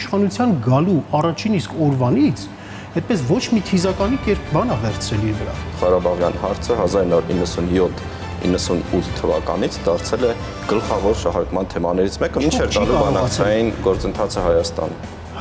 Իշխանության գալու առաջին իսկ օրվանից այդպես ոչ մի թիզականի կերպ բան է վերցրել իր վրա։ Ղարաբաղյան հարցը 1997-98 թվականից դարձել է գլխավոր շահարկման թեմաներից մեկը, ինչ էր տալու բանակցային գործընթացը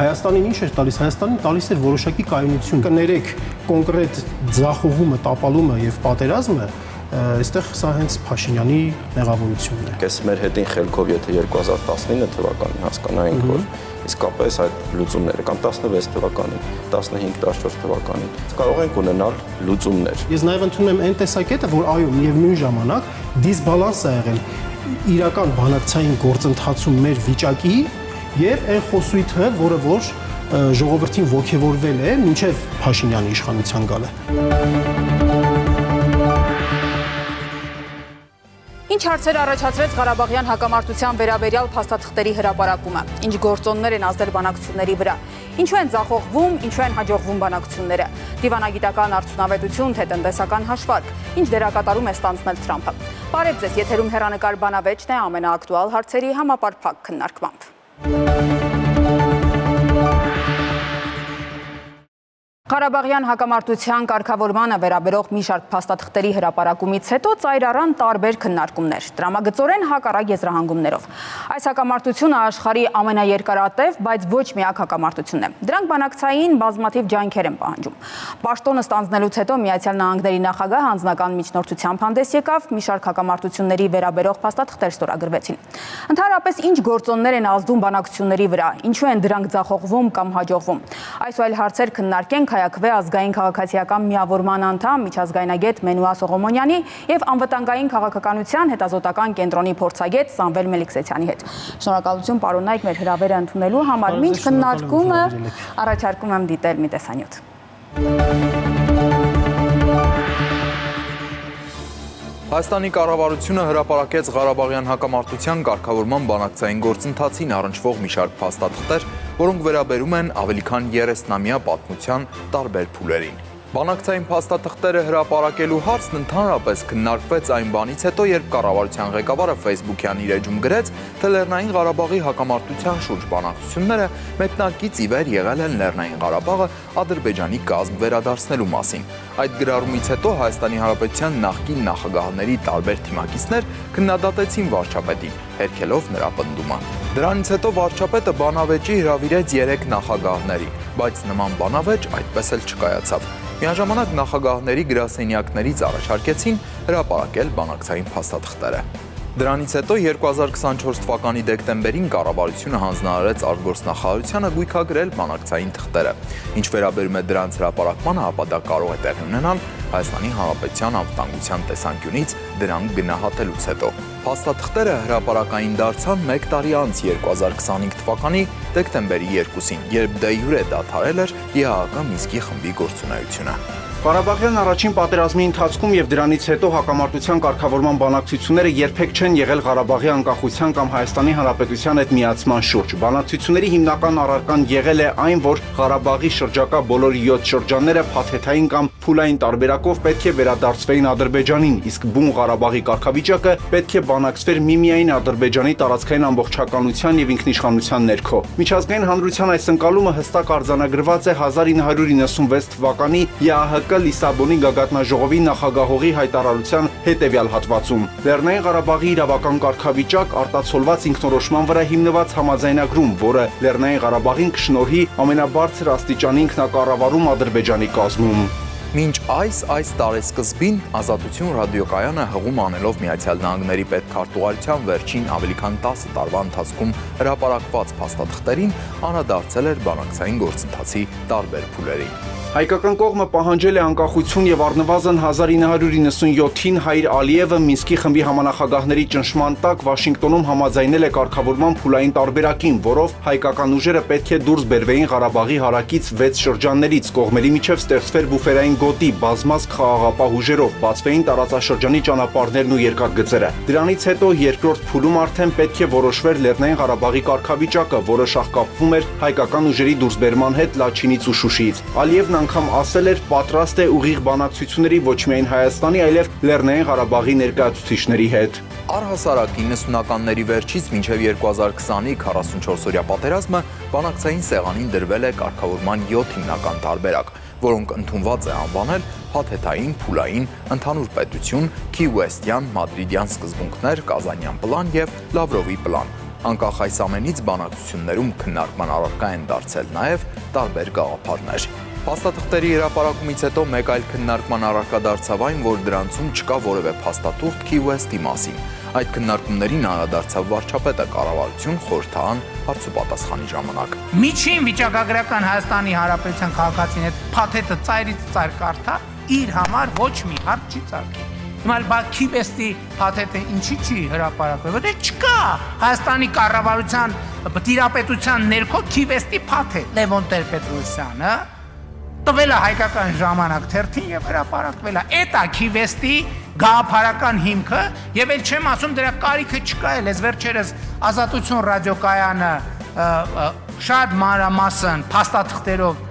Հայաստանին ինչ էր տալիս, Հայաստանին տալիս էր որոշակի կայունություն։ Կներեք կոնկրետ ձախողումը, տապալումը եւ պատերազմը, այստեղ սա հենց Փաշինյանի մեղավորությունն է։ Կես մեր հետին խելքով, եթե 2019 թվականին հասկանայինք, որ իսկապես այդ լուծումները կամ 16 թվականին, 15-14 թվականին կարող ենք ունենալ լուծումներ։ Ես նաև ընդունում եմ այն տեսակետը, որ այո, միևնույն ժամանակ դիսբալանս է եղել իրական բանակցային գործընթացում մեր վիճակի եւ այն խոսույթը, որը որ ժողովրդին ողջևորվել է մինչեւ Փաշինյանի իշխանության գալը։ Ինչ հարցեր առաջացրեց Ղարաբաղյան հակամարտության վերաբերյալ փաստաթղթերի հրապարակումը, ինչ գործոններ են ազդել բանակցությունների վրա, ինչու են ձախողվում, ինչու են հաջողվում բանակցությունները, դիվանագիտական արդյունավետություն, թե տնտեսական հաշվարկ, ինչ դերակատարում է ստանձնել Թրամփը։ Բարև ձեզ, եթերում հեռանկար բանավեճն է ամենաակտուալ հարցերի համապարփակ քննարկմամբ։ Ղարաբաղյան հակամարտության կարգավորմանը վերաբերող մի շարք փաստաթղթերի հրապարակումից հետո ծայր առան տարբեր քննարկումներ, տրամագծորեն հակառակ եզրահանգումներով։ Այս հակամարտությունը աշխարհի ամենաերկարատև, բայց ոչ միակ հակամարտությունն է։ Դրանք բանակցային բազմաթիվ ջանքեր են պահանջում։ Պաշտոնը ստանձնելուց հետո Միացյալ Նահանգների նախագահը անձնական միջնորդությամբ հանդես եկավ, մի շարք հակամարտությունների վերաբերող փաստաթղթեր ստորագրվեցին։ Ընդհանրապես ինչ գործոններ են ազդում բանակցությունների վրա, ինչու են դրանք ձախողվում կամ հաջողվում։ Այս ու այլ հարցեր քննարկենք Հայաքվե ազգային քաղաքացիական միավորման անդամ միջազգայնագետ Մենուա Սողոմոնյանի եւ անվտանգային քաղաքականության հետազոտական կենտրոնի փորձագետ Սամվել Մելիքսեթյանի հետ։ Շնորհակալություն պարոնայք մեր հրավերը ընդունելու համար։ Մինչ քննարկումը առաջարկում եմ դիտել մի տեսանյութ։ Հայաստանի կառավարությունը հրապարակեց Ղարաբաղյան հակամարտության կարգավորման բանակցային գործընթացին առնչվող մի շարք փաստաթղթեր, որոնք վերաբերում են ավելի քան 30-ամյա պատմության տարբեր փուլերին։ Բանակցային փաստաթղթերը հրապարակելու հարցն ընդհանրապես քննարկվեց այն բանից հետո, երբ կառավարության ղեկավարը Facebook-յան իր էջում գրեց, թե Լեռնային Ղարաբաղի հակամարտության շուրջ բանակցությունները մեկնարկից ի վեր եղել են Լեռնային Ղարաբաղը Ադրբեջանի կազմ վերադարձնելու մասին։ Այդ գրառումից հետո Հայաստանի Հանրապետության նախկին նախագահների տարբեր թիմակիցներ քննադատեցին վարչապետին, հերքելով նրա պնդումը։ Դրանից հետո վարչապետը բանավեճի հրավիրեց 3 նախագահների, բայց նման բանավեճ այդպես էլ չկայացավ։ Միաժամանակ նախագահների գրասենյակներից առաջարկեցին հրապարակել բանակցային փաստաթղթերը։ Դրանից հետո 2024 թվականի դեկտեմբերին կառավարությունը հանձնարարեց արտգործնախարարությանը գույքագրել բանակցային թղթերը։ Ինչ վերաբերում է դրանց հրապարակմանը, ապա դա կարող է տեղի ունենալ Հայաստանի Հանրապետության անվտանգության տեսանկյունից դրանք գնահատելուց հետո։ Փաստաթղթերը հրապարակային դարձան 1 տարի անց 2025 թվականի դեկտեմբերի 2-ին, երբ դե յուրե դադարել էր ԵԱՀԿ Մինսկի խմբի գործունեությունը։ Ղարաբաղյան առաջին պատերազմի ընթացքում եւ դրանից հետո հակամարտության կարգավորման բանակցությունները երբեք չեն եղել Ղարաբաղի անկախության կամ Հայաստանի Հանրապետության հետ միացման շուրջ։ Բանակցությունների հիմնական առարկան եղել է այն, որ Ղարաբաղի շրջակա բոլոր 7 շրջանները փաթեթային կամ փուլային տարբերակով պետք է վերադարձվեին Ադրբեջանին, իսկ բուն Ղարաբաղի կարգավիճակը պետք է բանակցվեր միմիայն Ադրբեջանի տարածքային ամբողջականության եւ ինքնիշխանության ներքո։ Միջազգային հանրության այս ընկալումը հստակ արձանագրված է 1996 թվականի ԵԱՀԿ Լիսաբոնի գագաթնաժողովի նախագահողի հայտարարության հետևյալ հատվածում։ Լեռնային Ղարաբաղի իրավական կարգավիճակ արտացոլված ինքնորոշման վրա հիմնված համաձայնագրում, որը Լեռնային Ղարաբաղին կշնորհի ամենաբարձր աստիճանի ինքնակառավարում Ադրբեջանի կազմում։ Մինչ այս տարեսկզբին Ազատություն ռադիոկայանը հղում անելով Միացյալ Նահանգների պետքարտուղարության վերջին ավելի քան 10 տարվա ընթացքում հրապարակված փաստաթղթերին անդրադարձել էր բանակցային գործընթացի տարբեր փուլերին։ Հայկական կողմը պահանջել է անկախություն եւ առնվազն 1997-ին Հայր Ալիևը Մինսկի խմբի համանախագահների ճնշման տակ Վաշինգտոնում համաձայնել է կարգավորման փուլային տարբերակին, որով հայկական ուժերը պետք է դուրս բերվեին Ղարաբաղի հարակից 6 շրջաններից, կողմերի միջև ստեղծվեր բուֆերային գոտի, բազմազգ խաղաղապահ ուժերով, բացվեին տարածաշրջանի ճանապարհներն ու երկաթգծերը։ Դրանից հետո երկրորդ փուլում արդեն պետք է որոշվեր Լեռնային Ղարաբաղի կարգավիճակը, որը շահկապվում էր հայկական ուժերի դուրսբերման հետ Լաչինից ու Շուշիից։ Ալիևն անգամ ասել էր պատրաստ է ուղիղ բանակցությունների ոչ միայն Հայաստանի, այլև Լեռնային Ղարաբաղի ներկայացուցիչների հետ։ Առհասարակ 90-ականների վերջից մինչև 2020-ի 44-օրյա պատերազմը բանակցային սեղանին դրվել է կարգավորման 7 հիմնական տարբերակ, որոնք ընդունված է անվանել փաթեթային, փուլային, ընդհանուր պետություն, Քի-Ուեստյան, Մադրիդյան սկզբունքներ, Կազանյան պլան եւ Լավրովի պլան։ Անկախ այս ամենից բանակցություններում քննարկման առարկա են դարձել նաև տարբեր գաղափարներ։ Փաստաթղթերի հրապարակումից հետո մեկ այլ քննարկման առարկա դարձավ այն, որ դրանցում չկա որևէ փաստաթուղթ Քի-Ուեստի մասին։ Այդ քննարկումներին անդրադարձավ վարչապետը կառավարություն խորհրդարան հարցուպատասխանի ժամանակ։ Միջին վիճակագրական Հայաստանի Հանրապետության քաղաքացին այդ փաթեթը ծայրից ծայր կարդա, իր համար ոչ մի հարց չի ծագի։ Հիմա Քի-Ուեստի փաթեթը ինչի չի հրապարակվել, որտեղ չկա Հայաստանի կառավարության տիրապետության ներքո Քի-Ուեստի փաթեթ։ Լևոն Տեր-Պետրոսյանը տվել է հայկական ժամանակ թերթին եւ հրապարակվել է։ Էտա Քի-Ուեստի գաղափարական հիմքը եւ էլ չեմ ասում դրա կարիքը չկա էլ այս վերջերս Ազատություն ռադիոկայանը շատ մանրամասն փաստաթղթերով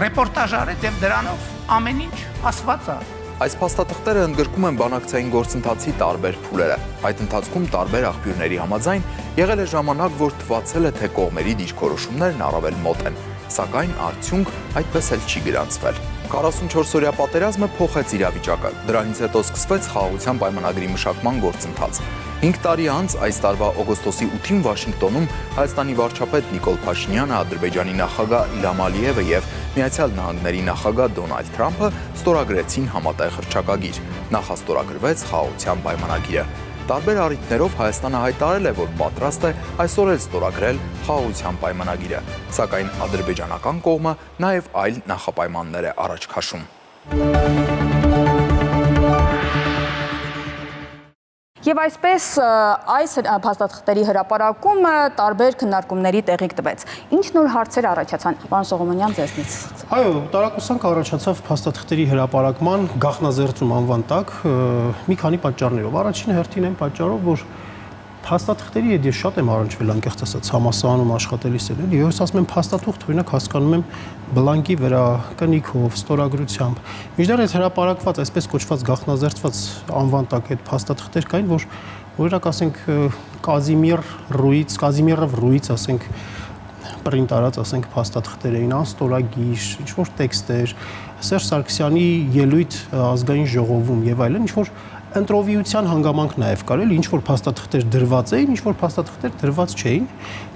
ռեպորտաժ արեց եւ դրանով ամեն ինչ ասված է։ Այս փաստաթղթերը ընդգրկում են բանակցային գործընթացի տարբեր փուլերը։ Այդ ընթացքում տարբեր աղբյուրների համաձայն եղել է ժամանակ, որ թվացել է, թե կողմերի դիրքորոշումներն առավել մոտ են, սակայն արդյունք այդպես էլ չի գրանցվել։ 44-օրյա պատերազմը փոխեց իրավիճակը։ Դրանից հետո սկսվեց խաղաղության պայմանագրի մշակման գործընթաց։ 5 տարի անց այս տարվա օգոստոսի 8-ին Վաշինգտոնում Հայաստանի վարչապետ Նիկոլ Փաշինյանը, Ադրբեջանի նախագահ Իլհամ Ալիևը եւ Միացյալ Նահանգների նախագահ Դոնալդ Թրամփը ստորագրեցին համատեղ հռչակագիր։ Նախաստորագրվեց խաղաղության պայմանագիրը։ Տարբեր առիթներով Հայաստանը հայտարարել է, որ պատրաստ է այսօր էլ ստորագրել խաղաղության պայմանագիրը, սակայն ադրբեջանական կողմը նաև այլ նախապայմաններ է առաջ քաշում։ Եվ այսպես այս փաստաթղթերի հրապարակումը տարբեր քննարկումների տեղիք տվեց։ Ինչ նոր հարցեր առաջացան, պարոն Սողոմոնյան, ձեզնից։ Այո, տարակուսանք առաջացավ փաստաթղթերի հրապարակման գաղտնազերծում անվան տակ մի քանի պատճառներով։ Առաջին հերթին այն պատճառով, որ փաստաթղթերի հետ ես շատ եմ առնչվել, անկեղծ ասած, համալսարանում աշխատելիս էլ, էլի, ես ասում եմ փաստաթուղթ, օրինակ հասկանում եմ բլանկի վրա, կնիքով, ստորագրությամբ։ Մինչդեռ այս հրապարակված, այսպես կոչված գաղտնազերծված անվան տակ այդ փաստաթղթեր կային, որ օրինակ ասենք Կազիմիրով Ռուից, ասենք պրինտ արած, ասենք փաստաթղթեր էին, անստորագիր, ինչ-որ տեքստեր, Սերժ Սարգսյանի ելույթ ազգային ժողովում եւ այլն, ինչ-որ ընտրովիության հանգամանք նաև կար, էլի ինչ-որ փաստաթղթեր դրված էին, ինչ-որ փաստաթղթեր դրված չէին։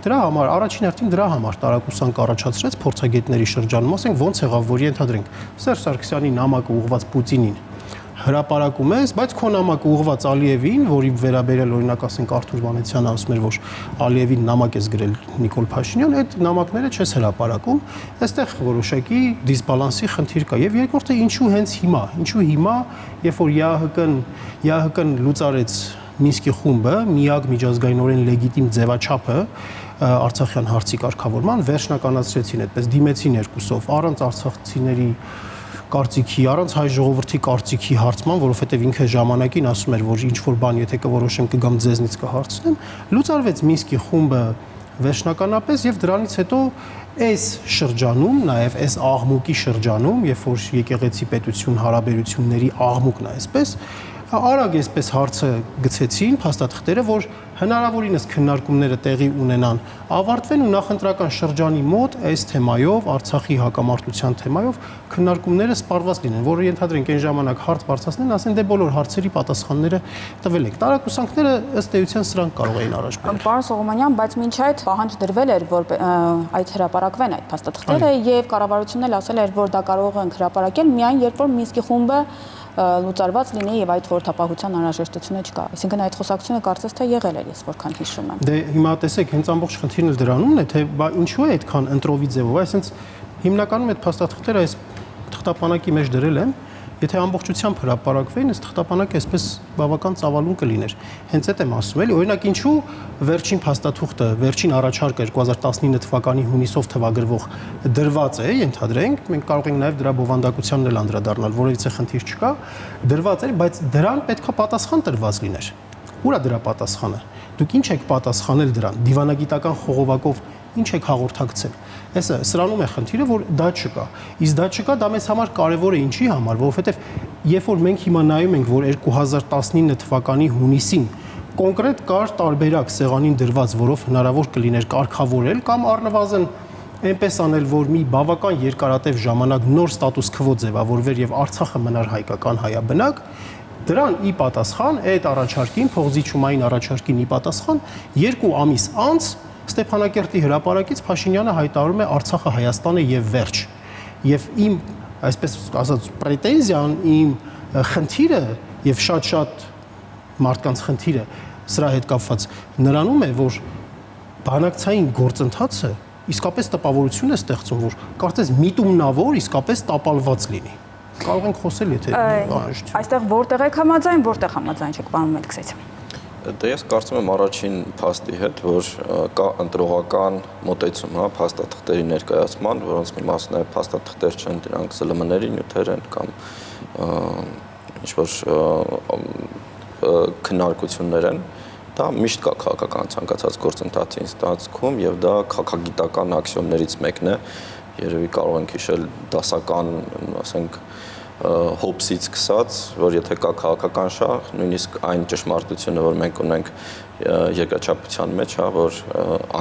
Դրա համար առաջին հերթին դրա համար տարակուսանք առաջացրեց փորձագետների շրջանում, ասենք ոնց եղավ, որ ենթադրենք Սերժ Սարգսյանի նամակը ուղղված Պուտինին հրապարակում ես, բայց քո նամակը ուղղված Ալիևին, որի վերաբերյալ օրինակ ասենք Արթուր Վանեցյանը ասում էր, որ Ալիևին նամակ ես գրել Նիկոլ Փաշինյան, այդ նամակները չես հրապարակում, այստեղ որոշակի դիսբալանսի խնդիր կա։ Եվ երկրորդը ինչու հենց հիմա, երբ որ ՀՀԿ-ն լուծարեց Մինսկի խումբը, միակ միջազգայինորեն լեգիտիմ ձևաչափը Արցախյան հարցի կարգավորման վերջնականացրեցին, այդպես դիմեցին երկուսով, առանց արցախցիների կարծիքի, առանց հայ ժողովրդի կարծիքի հարցման, որովհետև ինքը ժամանակին ասում էր, որ ինչ որ բան եթե կորոշեմ կգամ ձեզնից կհարցնեմ, լուծարվեց Մինսկի խումբը վերջնականապես եւ դրանից հետո այս շրջանում, նաեւ այս աղմուկի շրջանում, երբ որ եկեղեցի պետություն հարաբերությունների աղմուկն է այսպես, արագ այսպես հարցը գցեցին փաստաթղթերը, որ հնարավորինս քննարկումները տեղի ունենան, ավարտվեն ու նախընտրական շրջանի մոտ այս թեմայով, Արցախի հակամարտության թեմայով քննարկումները սպառված լինեն, որը ենթադրենք այն ժամանակ հարց բարձրացնեն, ասեն դե բոլոր հարցերի պատասխանները տվել եք։ Տարակուսանքները ըստ էության սրանք կարող էին առաջ բերել։ Պարոն Սողոմոնյան, բայց մինչ այդ պահանջ դրվել էր, որ այդ հրապարակվեն այդ փաստաթղթերը եւ կառավարությունն էլ ասել էր, որ դա կարող են հրապարակել միայն երբ որ Մինսկի խումբը լուծարված լինի եւ այդ խորհրդապահության անհրաժեշտությունը չկա։ Այսինքն այդ խոսակցությունը կարծես թե եղել էր, ես որքան հիշում եմ։ Դե հիմա տեսեք, հենց ամբողջ խնդիրն էլ դրանումն է, թե ինչու է այդքան ընտրովի ձևով, այսինքն հիմնականում այդ փաստաթղթերը այս թղթապանակի մեջ դրել եմ եթե ամբողջությամբ հրապարակվեին, ըստ թղթապանակը այսպես բավական ծավալուն կլիներ։ Հենց այդ եմ ասում, էլի, օրինակ ինչու վերջին փաստաթուղթը, վերջին առաջարկը 2019 թվականի հունիսով թվագրվող դրված է, ենթադրենք, մենք կարող ենք նաև դրա բովանդակությանն էլ անդրադառնալ, որևիցե խնդիր չկա, դրված էր, բայց դրան պետքա պատասխան տրված լիներ։ Ուր է դրա պատասխանը։ Դուք ինչ եք պատասխանել դրան, դիվանագիտական խողովակով ինչ եք հաղորդակցել։ Այսը սրանում է խնդիրը, որ դա չկա։ Իսկ դա չկա, դա մեզ համար կարևոր է ինչի համար, որովհետև երբ որ մենք հիմա նայում ենք, որ 2019 թվականի հունիսին կոնկրետ կար տարբերակ սեղանին դրված, որով հնարավոր կլիներ կարգավորել կամ առնվազն այնպես անել, որ մի բավական երկարատև ժամանակ նոր ստատուս քվո ձևավորվեր եւ Արցախը մնար հայկական հայաբնակ, դրան ի պատասխան այդ առաջարկին, փողզիչումային առաջարկին ի պատասխան 2 ամիս անց Ստեփանակերտի հրապարակից Փաշինյանը հայտարարում է Արցախը Հայաստանը եւ վերջ։ Եվ իմ, այսպես ասած, պրետենզիան, իմ խնդիրը եւ շատ մարդկանց խնդիրը սրա հետ կապված նրանում է, որ բանակցային գործընթացը իսկապես տպավորություն է ստեղծում, որ կարծես միտումնավոր իսկապես տապալված լինի։ Կարող ենք խոսել, եթե այստեղ որտեղ եք համաձայն, որտեղ համաձայն չեք, պարոն Մելքսեթյան։ Դե ես կարծում եմ առաջին փաստի հետ, որ կա ընտրողական մոտեցում, հա, փաստաթղթերի ներկայացման, որոնց մի մասն է փաստաթղթեր չեն, դրանք ԶԼՄ-ների նյութեր են կամ ինչ-որ քննարկություններ են, դա միշտ կա քաղաքական ցանկացած գործընթացի ընթացքում եւ դա քաղաքագիտական ակսիոմներից մեկն է, երևի կարող ենք հիշել դասական, ասենք հոբսից սկսած, որ եթե կա քաղաքական շահ, նույնիսկ այն ճշմարտությունը, որ մենք ունենք երկրաչափության մեջ, հա, որ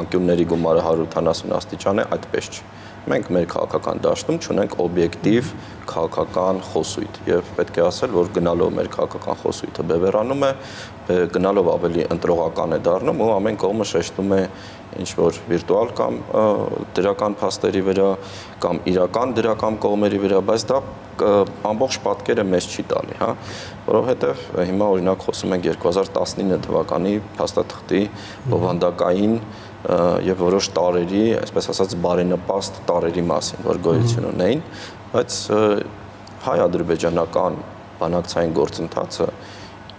անկյունների գումարը 180 աստիճան է, այդպես չէ։ Մենք մեր քաղաքական դաշտում ունենք օբյեկտիվ քաղաքական խոսույթ եւ պետք է ասել, որ գնալով մեր քաղաքական խոսույթը բևեռանում է, գնալով ավելի ընտրողական է դառնում ու ամեն կողմը շեշտում է ինչ որ վիրտուալ կամ դրական փաստերի վրա կամ իրական դրական կողմերի վրա, բայց դա ամբողջ պատկերը մեզ չի տալի, հա, որովհետև հիմա օրինակ խոսում ենք 2019 թվականի փաստաթղթի բովանդակային եւ որոշ տարերի, այսպես ասած, բարենպաստ տարերի մասին, որ գոյություն ունեին, բայց հայ-ադրբեջանական բանակցային գործընթացը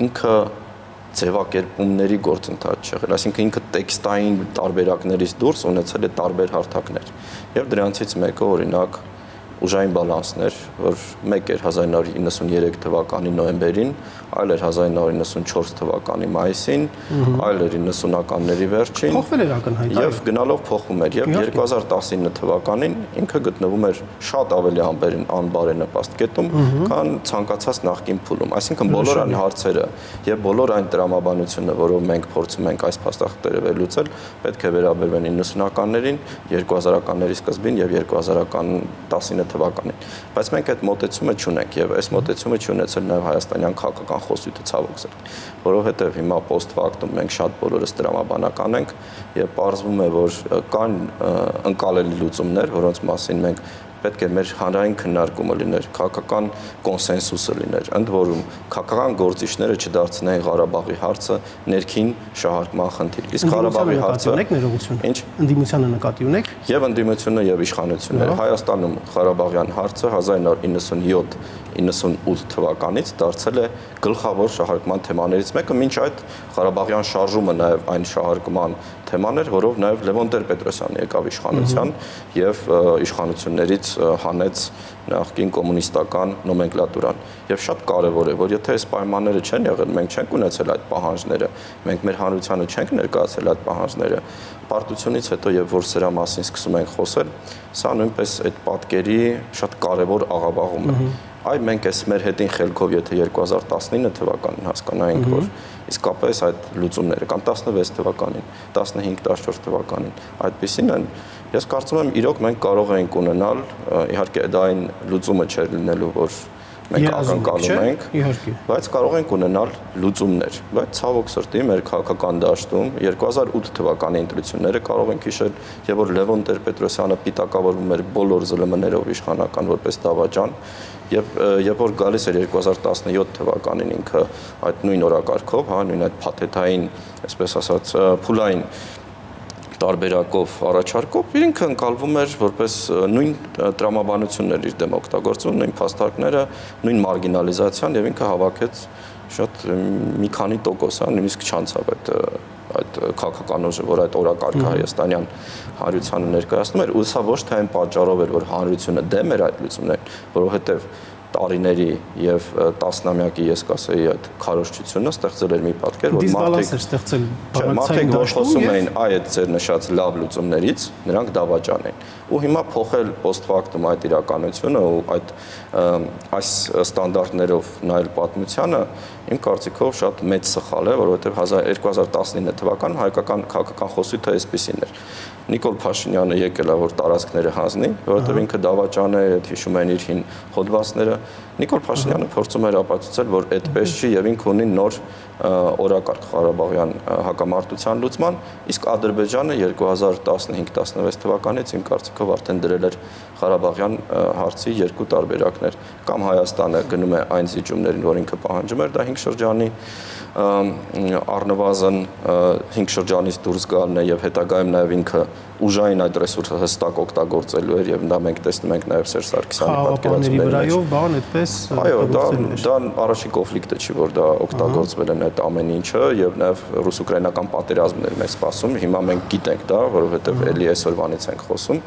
ինքը ձևակերպումների գործընթաց եղել, այսինքն ինքը տեքստային տարբերակներից դուրս ունեցել է տարբեր հարթակներ եւ դրանցից մեկը օրինակ ուժային բալանսն էր, որ մեկ էր 1993 թվականի նոյեմբերին, այլ էր 1994 թվականի մայիսին, այլ էր 90-ականների վերջին։ Փոխվել էր ակնհայտ։ Եվ գնալով փոխվում էր, եւ 2019 թվականին ինքը գտնվում էր շատ ավելի անբարենպաստ կետում, քան ցանկացած նախկին փուլում։ Այսինքն բոլոր այն հարցերը եւ բոլոր այն տրամաբանությունը, որով մենք փորձում ենք այս փաստաթղթերը վերլուծել, պետք է վերաբերվեն 90-ականներին, 2000-ականների սկզբին եւ 2019 թվականին, բայց մենք այդ մոտեցումը չունենք եւ այս մոտեցումը չունեցել նաեւ հայաստանյան քաղաքական խոսույթը ցավոք սրտի, որովհետեւ հիմա post factum մենք շատ բոլորս դրամաբանական ենք եւ պարզվում է, որ կան ընկալելի լուծումներ, որոնց մասին մենք պետք է մեր հանրային քննարկումը լիներ, քաղաքական կոնսենսուսը լիներ, ընդ որում քաղաքական գործիչները չդարձնեն Ղարաբաղի հարցը ներքին շահարկման խնդիր։ Իսկ Ղարաբաղի հարցը ինչ ընդդիմությանը նկատի ունեք։ Եվ ընդդիմությունը եւ իշխանությունները Հայաստանում Ղարաբաղյան հարցը 1997-98 թվականից դարձել է գլխավոր շահարկման թեմաներից մեկը, մինչ այդ Ղարաբաղյան շարժումը նաեւ այն շահարկման թեման էր, որով նաեւ Լևոն Տեր-Պետրոսյանը եկավ իշխանության եւ իշխանություններից հանեց նախկին կոմունիստական նոմենկլատուրան եւ շատ կարեւոր է, որ եթե այս պայմանները չեն եղել, մենք չենք ունեցել այդ պահանջները, մենք մեր հանրությանը չենք ներկայացել այդ պահանջները, պարտությունից հետո եւ որ սրա մասին սկսում ենք խոսել, սա նույնպես այդ պատկերի շատ կարեւոր աղավաղում է։ Այ մենք էս մեր հետին խելքով եթե 2019 թվականին հասկանայինք, որ իսկապես այդ լուծումները կամ 16 թվականին, 15-14 թվականին այդպեսին են, ես կարծում եմ իրոք մենք կարող ենք ունենալ, իհարկե դա այն լուծումը չէր լինելու, որ մենք ակնկալում ենք, բայց կարող ենք ունենալ լուծումներ, բայց ցավոք սրտի մեր քաղաքական դաշտում 2008 թվականի ընտրությունները կարող ենք հիշել, եւ որ Լևոն Տեր-Պետրոսյանը պիտակավորվում էր բոլոր ԶԼՄ-ներով իշխանական որպես դավաճան, եւ երբ որ գալիս էր 2017 թվականին ինքը այդ նույն օրակարգով, հա, նույն այդ փաթեթային, այսպես ասած, փուլային տարբերակով առաջարկով ինքը ընկալվում էր որպես նույն տրամաբանություններ իր դեմ օգտագործում, նույն փաստարկները, նույն մարգինալիզացիան եւ ինքը հավաքեց շատ մի քանի տոկոս, նույնիսկ չանցավ այդ քաղաքական ուժը, որ այդ օրակարգը հայաստանյան հանրությանը ներկայացնում էր, ու սա ոչ թե այն պատճառով էր, որ հանրությունը դեմ էր այդ լուծումներին, որովհետեւ տարիների եւ տասնամյակի ես կասեի այդ քարոզչությունը ստեղծել էր մի պատկեր, որ մարդիկ ոչ խոսում էին այդ ձեր նշած լավ լուծումներից, նրանք դավաճան էին։ Ու հիմա փոխել post factum այդ իրականությունը ու այս ստանդարտներով նայել պատմությանը իմ կարծիքով շատ մեծ սխալ է, որովհետեւ 2019 թվականին հայկական քաղաքական խոսույթը այսպեսին էր։ Նիկոլ Փաշինյանը եկել է որ տարածքները հանձնի, որովհետև ինքը դավաճան է, հիշում են իր հին հոդվածները։ Նիկոլ Փաշինյանը փորձում էր ապացուցել, որ այդպես չի եւ ինքը ունի նոր օրակարգ Ղարաբաղյան հակամարտության լուծման, իսկ Ադրբեջանը 2015-16 թվականից իմ կարծիքով արդեն դրել էր Ղարաբաղյան հարցի երկու տարբերակներ, կամ Հայաստանը գնում է այն զիջումներին, որ ինքը պահանջում էր, դա 5 շրջանի առնվազն 5 շրջանից դուրս գալն է եւ հետագայում նաեւ ինքը ուժային այդ ռեսուրսը հստակ օգտագործելու էր եւ դա մենք տեսնում ենք նաեւ Սերժ Սարգսյանի պատկերացումների մեջ։ Բան այդպես այո, դա առաջին կոնֆլիկտը չի, որ դա օգտագործվել են այդ ամեն ինչը եւ նաեւ ռուս-ուկրաինական պատերազմներ մեզ սպասում։ Հիմա մենք գիտենք դա, որովհետեւ էլի այսօրվանից ենք խոսում,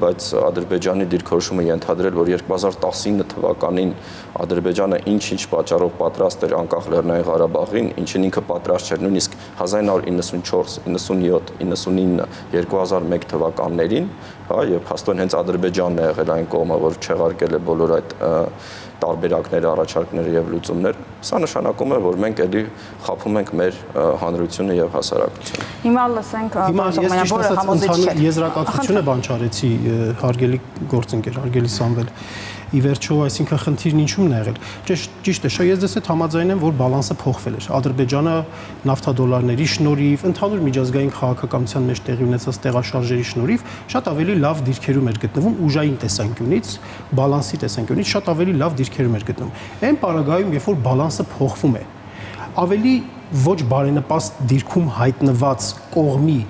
բայց Ադրբեջանի դիրքորոշումը ենթադրել, որ 2019 թվականին Ադրբեջանը ինչ-ինչ պատճառով պատրաստ էր անկախ Լեռնային Ղարաբաղին, ինչին ինքը պատրաստ չէր, նույնիսկ 1994, 97, 99, 2001 թվականներին, հա, եւ հաստատ հենց Ադրբեջանն է եղել այն կողմը, որ չեղարկել է բոլոր այդ տարբերակները, առաջարկները եւ լուծումները, սա նշանակում է, որ մենք էլի խափում ենք մեր հանրությունը եւ հասարակությունը։ Հիմա լսենք Պարսողյանն, որը համոզիչ չէ։ Եզրակացությունը բան չարեցի, հարգելի գործընկեր, հարգելի Սամվել։ Ի վերջո, այսինքն խնդիրն ինչու՞մն է եղել։ Ճիշտ է, ես դες հետ համաձայն եմ, որ բալանսը փոխվել էր։ Ադրբեջանը նավթադոլարների շնորհիվ, ընդհանուր միջազգային քաղաքականության մեջ տեղի ունեցած տեղաշարժերի շնորհիվ շատ ավելի լավ դիրքերում էր գտնվում ուժային տեսանկյունից, բալանսի տեսանկյունից շատ ավելի լավ դիրքերում էր գտնվում։ Այն պարագայում, երբ որ բալանսը փոխվում է, ավելի ոչ բարենպաստ դիրքում հայտնված կողմի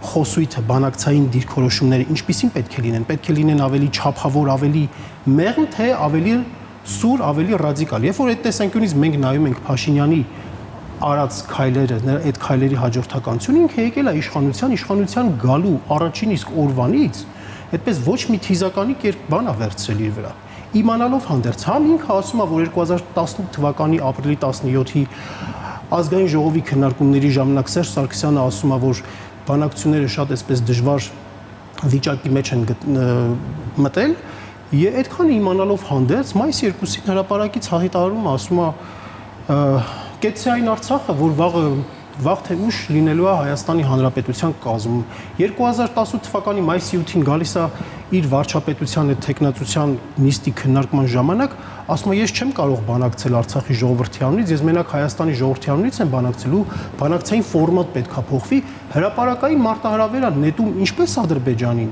խոսույթը, բանակցային դիրքորոշումները ինչպիսին պետք է լինեն, պետք է լինեն ավելի չափավոր, ավելի մեղմ, թե ավելի սուր, ավելի ռադիկալ։ Երբ որ այդ տեսանկյունից մենք նայում ենք Փաշինյանի արած քայլերը, այդ քայլերի հաջորդականությունը, ինքը եկել է իշխանության գալու առաջին իսկ օրվանից, այդպես ոչ մի թիզականի կերպ բան է վերցրել իր վրա։ Իմանալով հանդերձ, համ ինքը ասում է, որ 2018 թվականի ապրիլի 17-ի ազգային ժողովի քննարկումների ժամանակ Սերժ Սարգսյանը ասում է, որ բանակցությունները շատ այսպես դժվար վիճակի մեջ են մտել, եւ այդքանը իմանալով հանդերձ մայիսի 2-ին հրապարակից հայտարարում ասում է կեցցե այն Արցախը, որ վաղ թե ուշ լինելու է Հայաստանի Հանրապետության կազմում։ 2018 թվականի մայիսի 8-ին գալիս է իր վարչապետության այդ տեխնացության նիստի քննարկման ժամանակ, ասում է ես չեմ կարող բանակցել Արցախի ժողովրդի անունից, ես մենակ Հայաստանի ժողովրդի անունից եմ բանակցելու, բանակցային ֆորմատ պետք է փոխվի, հրապարակային մարտահրավեր է նետում ինչպես Ադրբեջանին,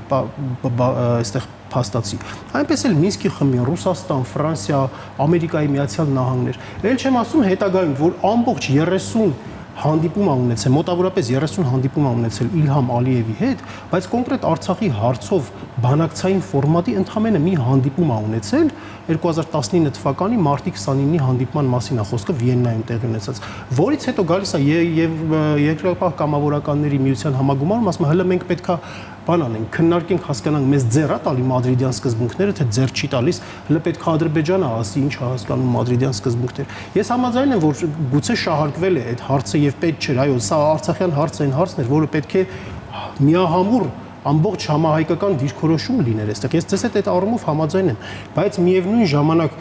այստեղ փաստացի, այնպես էլ Մինսկի խմբին, Ռուսաստան, Ֆրանսիա, Ամերիկայի Միացյալ Նահանգներ։ Էլ չեմ ասում հետագայում, որ ամբողջ 30 հանդիպում ա ունեցել, մոտավորապես 30 հանդիպում ա ունեցել Իլհամ Ալիևի հետ, բայց կոնկրետ Արցախի հարցով բանակցային ֆորմատի ընդամենը մի հանդիպում ա ունեցել 2019 թվականի մարտի 29-ի հանդիպման մասին է խոսքը Վիեննայում տեղի ունեցած, որից հետո գալիս է եւ երկրապահ կամավորականների միության համագումարում, ասում է հələ մենք պետքա բան անենք, քննարկենք, հասկանանք, մեզ ձեռ է տալի մադրիդյան սկզբունքները, թե ձեռ չի տալիս, հələ պետք է Ադրբեջանը ասի ինչ է հասկանում մադրիդյան սկզբունքներ։ Ես համաձայն եմ, որ գուցե շահարկվել է այդ հարցը եւ պետք չէր, այո, սա արցախյան հարցը այն հարցն էր, որը պետք է միահամուռ ամբողջ համահայկական դիրքորոշում լիներ այստեղ։ Ես ձեզ հետ այդ առումով համաձայն եմ, բայց միևնույն ժամանակ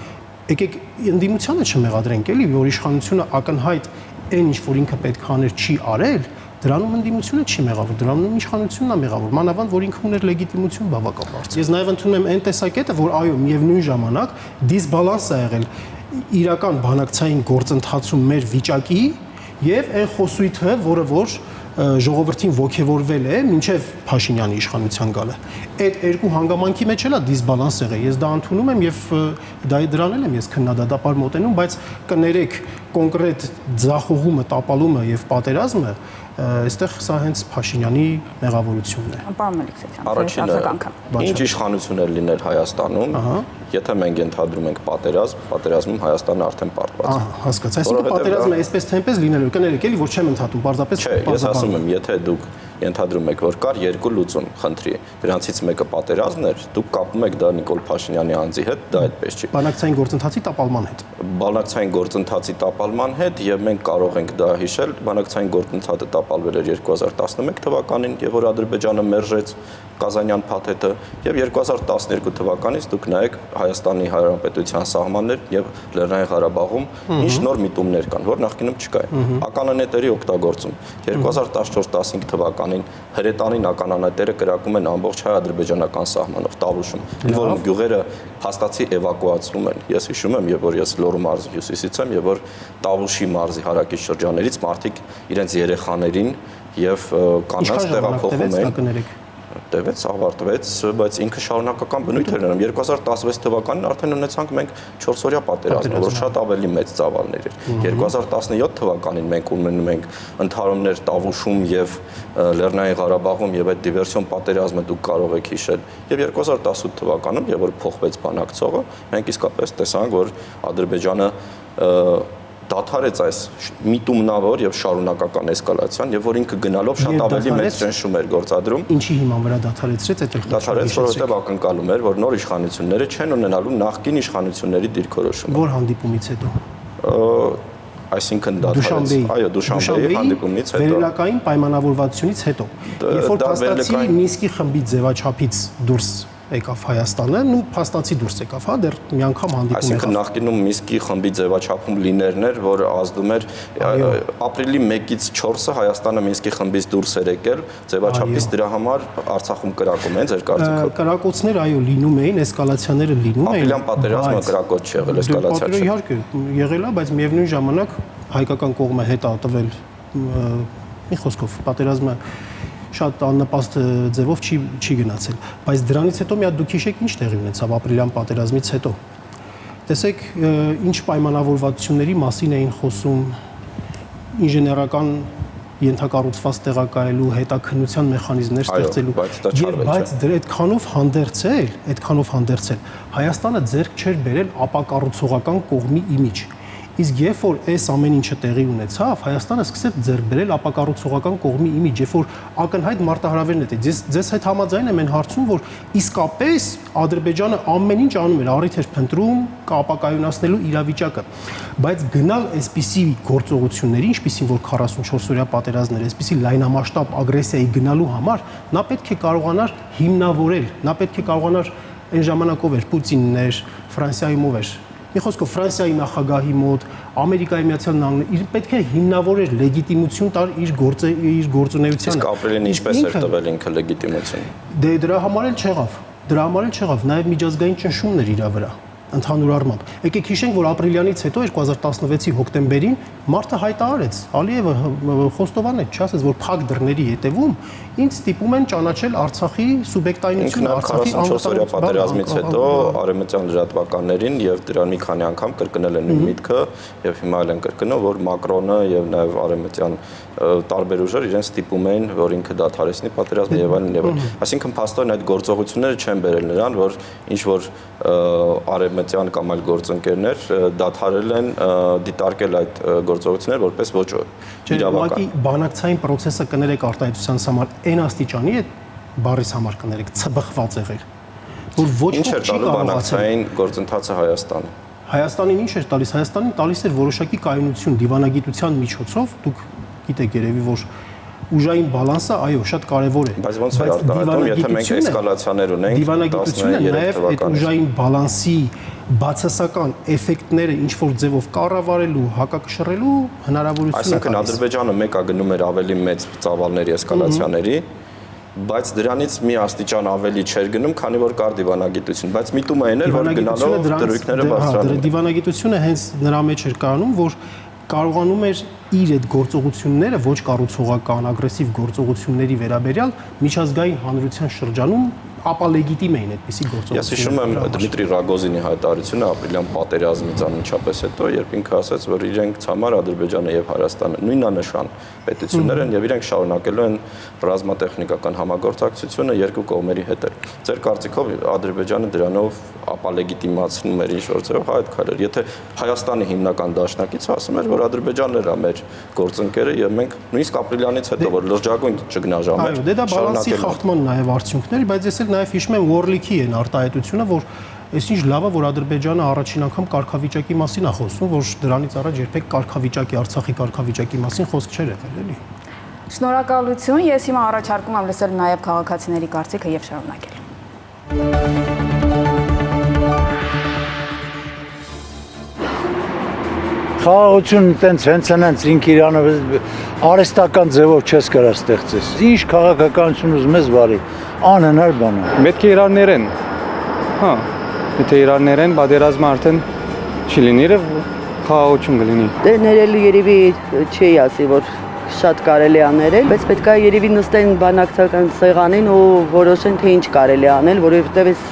եկեք ընդդիմությանը չմեղադրենք, էլի, որ իշխանությունը ակնհայտ այն ինչ որ ինքը պետք է աներ չի արել, դրանում ընդդիմությունը չի մեղավոր, դրանում իշխանությունն է մեղավոր, մանավանդ որ ինքը ուներ լեգիտիմություն բավականաց։ Ես նաև ընդունում եմ այն տեսակետը, որ այո, միևնույն ժամանակ դիսբալանս է եղել իրական բանակցային գործընթացում մեր վիճակի եւ այն խոսույթը, որը որ ժողովրդին ողջևորվել է մինչև Փաշինյանի իշխանության գալը։ Այդ երկու հանգամանքի մեջ էլ է դիսբալանս եղել։ Ես դա ընդունում եմ եւ դրան եմ ես քննադատապար մոտենում, բայց կներեք կոնկրետ ձախողումը, տապալումը եւ պատերազմը այստեղ սա հենց Փաշինյանի մեղավորությունն է։ Պարոն Մելիքսեթյան, Առաջինը, ինչ իշխանություններ լիներ Հայաստանում, եթե մենք ենթադրում ենք պատերազմում Հայաստանը արդեն պարտված է։ Հասկացա, այսինքն պատերազմը այսպես թե այնպես լինելու կներեք էլի, որ չեմ ընդհատում, պարզապես Չէ, ես ասում եմ, եթե դուք ենթադրում եք, որ կար երկու լուծում, խնդրի, դրանցից մեկը պատերազմն էր, դուք կապում եք դա Նիկոլ Փաշինյանի անձի հետ, դա այդպես չի։ Բանակցային գործընթացի տապալման հետ։ Բանակցային գործընթացի տապալման հետ եւ մենք կարող ենք դա հիշել, բանակցային գործընթացը տապալվել էր 2011 թվականին, եւ որ Ադրբեջանը մերժեց Կազանյան փաթեթը, եւ 2012 թվականից դուք նայեք Հայաստանի Հանրապետության սահմաններ եւ Լեռնային Ղարաբաղում ինչ նոր միտումներ կան, որ նախկինում չկային։ Ականանետերի օգտագործում 2014-15 թվականին հրետանին ականանետերը կրակում են ամբողջ հայ-ադրբեջանական սահմանով Տավուշում, որոնց գյուղերը փաստացի էվակուացվում են։ Ես հիշում եմ, եւ որ ես Լոռու մարզի հյուսիսից եմ, եւ որ Տավուշի մարզի հարակից շրջաններից մարդիկ իրենց երեխաներին եւ կանանց տեղափոխում են։ Տևեց, ավարտվեց, բայց ինքը շարունակական բնույթ էր ունենում։ 2016 թվականին արդեն ունեցանք մենք 4-օրյա պատերազմ, որ շատ ավելի մեծ ծավալներ էր։ 2017 թվականին մենք ունենում ենք ընդհարումներ Տավուշում եւ Լեռնային Ղարաբաղում եւ այդ դիվերսիոն պատերազմը դուք կարող եք հիշել։ Եվ 2018 թվականում, երբ որ փոխվեց բանակցողը, մենք իսկապես տեսանք, որ Ադրբեջանը դադարեց այս միտումնավոր եւ շարունակական էսկալացիան եւ որ ինքը գնալով շատ ավելի մեծ ճնշում էր գործադրում։ Ինչի հիման վրա դադարեցրեց այդ դադարեց, որովհետեւ ակնկալում էր, որ նոր իշխանությունները չեն ունենալու նախկին իշխանությունների դիրքորոշումը։ Որ հանդիպումից հետո։ Այսինքն դադարեց, այո, Դուշանբեի հանդիպումից հետո։ Վերելակային պայմանավորվածությունից հետո։ Երբ որ փաստացի Մինսկի խմբի ձևաչափից դուրս եկավ Հայաստանը, ու փաստացի դուրս եկավ, հա, դեռ մի անգամ հանդիպում եղավ։ Այսինքն նախկինում Մինսկի խմբի ձևաչափում լիներն էր, որ ազդում էր ապրիլի 1-ից 4-ը Հայաստանը Մինսկի խմբից դուրս էր եկել, ձևաչափից դրա համար Արցախում կրակում են ձեր կարծիքով։ Կրակոցներ այո լինում էին, էսկալացիաները լինում էին։ Ապրիլյան պատերազմը կրակոց չի եղել, էսկալացիա չէ։ Իհարկե եղել է, բայց միևնույն ժամանակ հայկական կողմը հետ ա տվել մի խոսքով պատերազմը շատ աննպաստ ձևով չի գնացել, բայց դրանից հետո մի հատ դուք հիշեք ինչ տեղի ունեցավ ապրիլյան պատերազմից հետո։ Տեսեք, ինչ պայմանավորվածությունների մասին էին խոսում ինժեներական ենթակառուցված տեղակայելու հետաքննության մեխանիզմներ ստեղծելու, բայց դրա այդքանով հանդերձել Հայաստանը ձեռք չէր բերել ապակառուցողական կողմի իմիջ։ Իսկ երբ որ այս ամեն ինչը տեղի ունեցավ, Հայաստանը սկսեց ձեռք բերել ապակառուցողական կողմի իմիջ, երբ որ ակնհայտ մարտահրավերն է։ Ձեզ հետ համաձայն եմ այն հարցում, որ իսկապես Ադրբեջանը ամեն ինչ անում էր, առիթ էր փնտրում ապակայունացնելու իրավիճակը, բայց գնալ այսպիսի գործողությունների, ինչպիսին որ 44-օրյա պատերազմներ, այսպիսի լայնամասշտաբ ագրեսիայի գնալու համար, նա պետք է կարողանար հիմնավորել, նա պետք է կարողանար այն ժամանակով էր Պուտինն էր, Ֆրանսիայում էր Մի խոսքով Ֆրանսիայի նախագահի մոտ, Ամերիկայի Միացյալ Նահանգների իր պետք է հիմնավորեր լեգիտիմություն տար իր գործունեությանը։ Իսկ ապրիլին ինչպես էր տվել ինքը լեգիտիմություն։ Դե դրա համար էլ չեղավ, նաև միջազգային ճնշումներ իր վրա ընդհանուր առմամբ։ Եկեք հիշենք, որ ապրիլյանից հետո 2016-ի հոկտեմբերին մարդը հայտարարեց, Ալիևը խոստովանեց, չասեց, որ փակ դռների ետևում ինձ ստիպում են ճանաչել Արցախի սուբյեկտայնությունը, Արցախի 44-օրյա պատերազմից հետո արևմտյան լրատվականներին եւ դրան մի քանի անգամ կրկնել են նույն միտքը եւ հիմա էլ են կրկնում, որ Մակրոնը եւ նաեւ արևմտյան տարբեր ուժեր իրեն ստիպում էին, որ ինքը դադարեցնի պատերազմը եւ այլն։ Այսինքն փաստորեն այդ գործողությունները չեն բերել նրան, որ ինչ որ արևմտյան կամ այլ գործընկերներ դադարել են դիտարկել այդ գործողությունները որպես ոչ իրավական։ Բանակցային process-ը կներեք արտահայտության համար այն աստիճանի է բառիս համար կներեք ցբխված եղել, որ ոչ ոք չի կարողացել բանակցային գործընթացը Հայաստանը։ Հայաստանին ինչ էր տալիս։ Հայաստանին տալիս էր որոշակի կայունություն դիվանագիտության միջոցով, դուք գիտեք երևի, որ ուժային բալանսը այո շատ կարևոր է։ Բայց ոնց է արտահայտվում, եթե մենք էսկալացիաներ ունենք, դիվանագիտությունը նաև այդ ուժային բալանսի բացասական էֆեկտները ինչ որ ձևով կառավարելու, հակակշռելու հնարավորություն է։ Այսինքն Ադրբեջանը մեկը գնում էր ավելի մեծ ծավալների էսկալացիաների, բայց դրանից մի աստիճան ավելի չէր գնում, քանի որ կար դիվանագիտություն, բայց միտումը այն էր, որ գնալով դրույքները բարձրանում են։ Դիվանագիտությունը հենց նրա մեջ էր կանում, որ կարողանում էր իր այդ գործողությունները ոչ կառուցողական ագրեսիվ գործողությունների վերաբերյալ միջազգային հանրության շրջանում ապալեգիտիմ էին այդպիսի գործողությունները։ Ես հիշում եմ Դմիտրի Ռագոզինի հայտարարությունը ապրիլյան պատերազմից անմիջապես հետո, երբ ինքը ասաց, որ իրենք համար Ադրբեջանը եւ Հայաստանը նույնանշան պետություններ են եւ իրենք շարունակելու են ռազմատեխնիկական համագործակցությունը երկու կողմերի հետ։ Ձեր կարծիքով Ադրբեջանը դրանով ապալեգիտիմացնում էր ինչ-որ ձևով այդ քայլեր։ Եթե Հայաստանի հիմնական դաշնակիցը ասում էր, որ Ադրբեջանն էր մեր գործընկերը եւ մենք նույնիսկ ապրիլյանից հետո, որ լրջագույն ճգնաժամ էր, դա բալանսի խախտման նաեւ արդյունքներ, բայց ես էլ նաեւ հիշում եմ Warlick-ի են արտահայտությունը, որ այսինչ լավ է, որ Ադրբեջանը առաջին անգամ կարգավիճակի մասին է խոսում, որ դրանից առաջ երբեք կարգավիճակի, Արցախի կարգավիճակի մասին խոսք չէր եղել, էլի։ Շնորհակալություն, ես հիմա առաջարկում եմ լսել նաեւ քաղաքացիների կարծիքը եւ շարունակել։ Խաղաղությունը տենց հենց ինք Իրանը արհեստական ձևով չես կարա ստեղծես։ Ինչ քաղաքականություն ուզում ես բարի, անհնար բան է։ Պետք է իրարներեն։ Հա, եթե իրարներեն, պատերազմը արդեն չի լինի, խաղաղություն կլինի։ Դե ներելու երևի չի ասի, որ շատ կարելի է անել, բայց պետք է երևի նստեն բանակցական սեղանին ու որոշեն թե ինչ կարելի է անել, որովհետև այս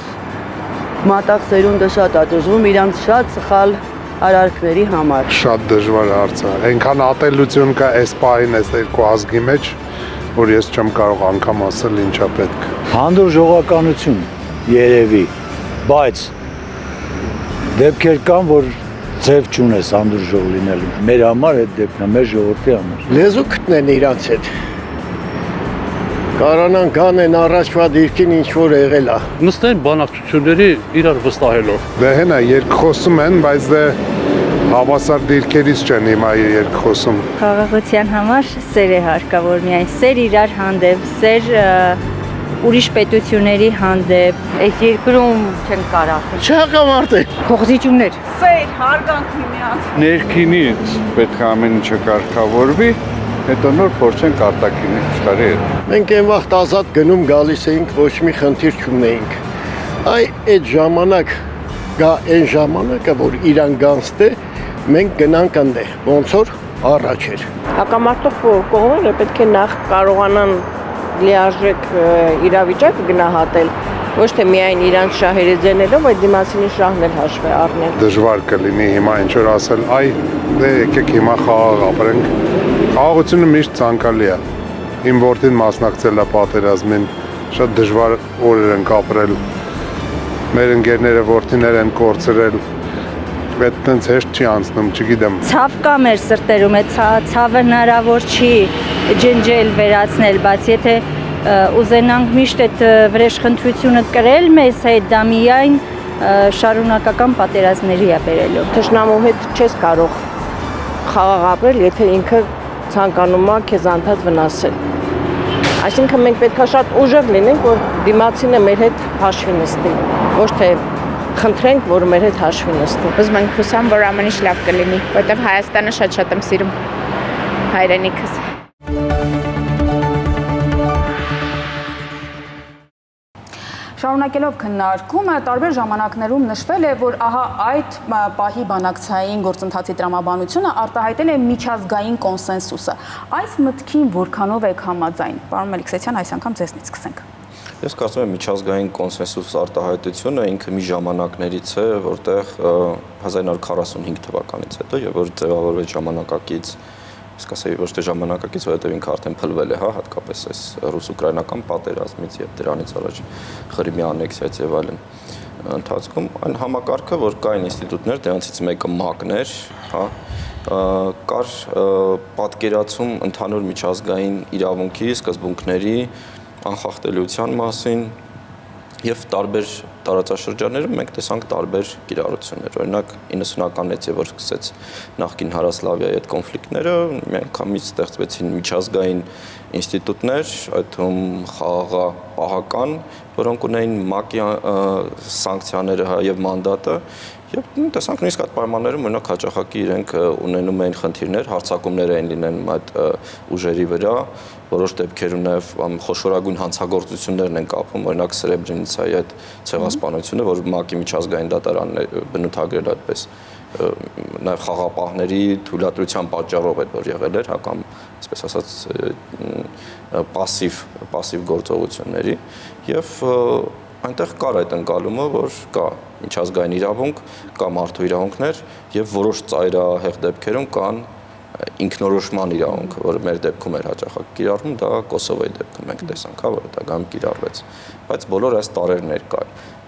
մատաղ սերունդը շատ է դժվում իրանց շատ սխալ արարքների համար։ Շատ դժվար հարց է։ Այնքան ատելություն կա այս պահին այս երկու ազգի մեջ, որ ես չեմ կարող անգամ ասել ինչա պետք։ Հանդուրժողականություն երևի, բայց դեպքեր կան, որ ձև չունես հանդուրժող լինելու։ Մեր համար այդ դեպքն է, մեր ժողովրդի համար։ Լեզու գտնեն իրանց հետ։ Կարանան կանեն առաջվա դիրքին ինչ որ եղել է։ Նստեն բանակցությունների իրար վստահելով։ Դե հենա երկխոսում են, բայց դե հավասար դիրքերից չեն հիմա երկխոսում։ Խաղաղության համար սեր է հարկավոր միայն, սեր իրար հանդեպ, սեր ուրիշ պետությունների հանդեպ, այս երկրում չեն կարող։ Չհակամարտ է։ Փոխզիջումներ։ Սեր, հարգանք միմյանց։ Ներքինից պետք է ամեն ինչը կարգավորվի, հետո նոր փորձենք արտաքինի աշխարհի հետ։ Մենք այն վաղ ազատ գնում գալիս էինք, ոչ մի խնդիր չունեինք։ Այդ ժամանակ գա այն ժամանակը, որ իրան գանցտե, մենք գնանք անդե, ոնց որ առաջ էր։ Հակամարտող կողմերը պետք է նախ կարողանան լիարժեք իրավիճակը գնահատել, ոչ թե միայն իրանց շահերը ձենելով, այդ դիմացինի շահն էլ հաշվի առնել։ Դժվար կլինի հիմա ինչ որ ասել, այ դե եկեք հիմա խաղաղ ապրենք։ Խաղաղությունը միշտ ցանկալի է։ Իմ որդին մասնակցել է պատերազմին, շատ դժվար օրեր են ապրել։ Մեր ընկերները որդիներ են կորցրել։ Այդ տենց հեշտ չի անցնում, չգիտեմ։ Ցավ կա մեր սրտերում, այդ ցավը հնարավոր չի ջնջել, վերացնել, բայց եթե ուզենանք միշտ այդ վրեժխնդրությունը կրել մեզ հետ, դա միայն շարունակական պատերազմների է բերելու։ Թշնամու հետ չես կարող խաղաղ ապրել, եթե ինքը ցանկանում է քեզ անդադ վնասել։ Այսինքն մենք պետք է շատ ուժեղ լինենք, որ դիմացինը մեր հետ հաշվի նստի, ոչ թե խնդրենք, որ մեր հետ հաշվի նստի։ Ուզում ենք հուսամ, որ ամեն ինչ լավ կլինի, որովհետև Հայաստանը շատ եմ սիրում հայրենիքս։ Շարունակելով քննարկումը, տարբեր ժամանակներում նշվել է, որ ահա այդ պահի բանակցային գործընթացի տրամաբանությունը արտահայտել է միջազգային կոնսենսուսը։ Այս մտքին որքանով եք համաձայն։ Պարոն Մելիքսեթյան, այս անգամ ձեզնից սկսենք։ Ես կարծում եմ միջազգային կոնսենսուս արտահայտությունը ինքը մի ժամանակներից է, որտեղ 1945 թվականից հետո եւ որ ձևավորվեց ժամանակակից, իսկ ասեի ոչ թե ժամանակակից, որովհետեւ ինքը արդեն փլվել է, հա, հատկապես այս ռուս-ուկրաինական պատերազմից եւ դրանից առաջ Ղրիմի անեքսիայից եւ այլն ընթացքում այն համակարգը, որ կային ինստիտուտներ, դրանցից մեկը ՄԱԿ-ն էր, հա, կար պատկերացում ընդհանուր միջազգային իրավունքի սկզբունքների անխախտելիության մասին եւ տարբեր տարածաշրջաններում մենք տեսանք տարբեր կիրառություններ։ Օրինակ 90-ականից եւ որ սկսեց նախկին Հարասլավիայի այդ կոնֆլիկտները, միանգամից ստեղծվեցին միջազգային ինստիտուտներ, այդ թվում խաղաղապահական, որոնք ունեին ՄԱԿ-ի սանկցիաները եւ մանդատը եւ տեսանք նույնիսկ այդ պայմաններում օրինակ հաճախակի իրենք ունենում էին խնդիրներ, հարձակումներ էին լինում այդ ուժերի վրա, որոշ դեպքերում նաև խոշորագույն հանցագործություններն են կապում, օրինակ Սրեբրենիցայի այդ ցեղասպանությունը, որ ՄԱԿ-ի միջազգային դատարանն է բնութագրել այդպես, նաև խաղապահների թույլատրության պատճառով էր որ եղել էր, հակամ այսպես ասած пассив գործողությունների եւ այնտեղ կար այդ ընկալումը, որ կա միջազգային իրավունք, կա մարդու իրավունքներ եւ որոշ ծայրահեղ դեպքերում կան ինքնորոշման իրավունքը, որը մեր դեպքում էր հաճախակ կիրառվում, դա Կոսովոյի դեպքում մենք տեսանք, հա, որ դա գամ կիրառվեց։ Բայց բոլոր այս տարերներ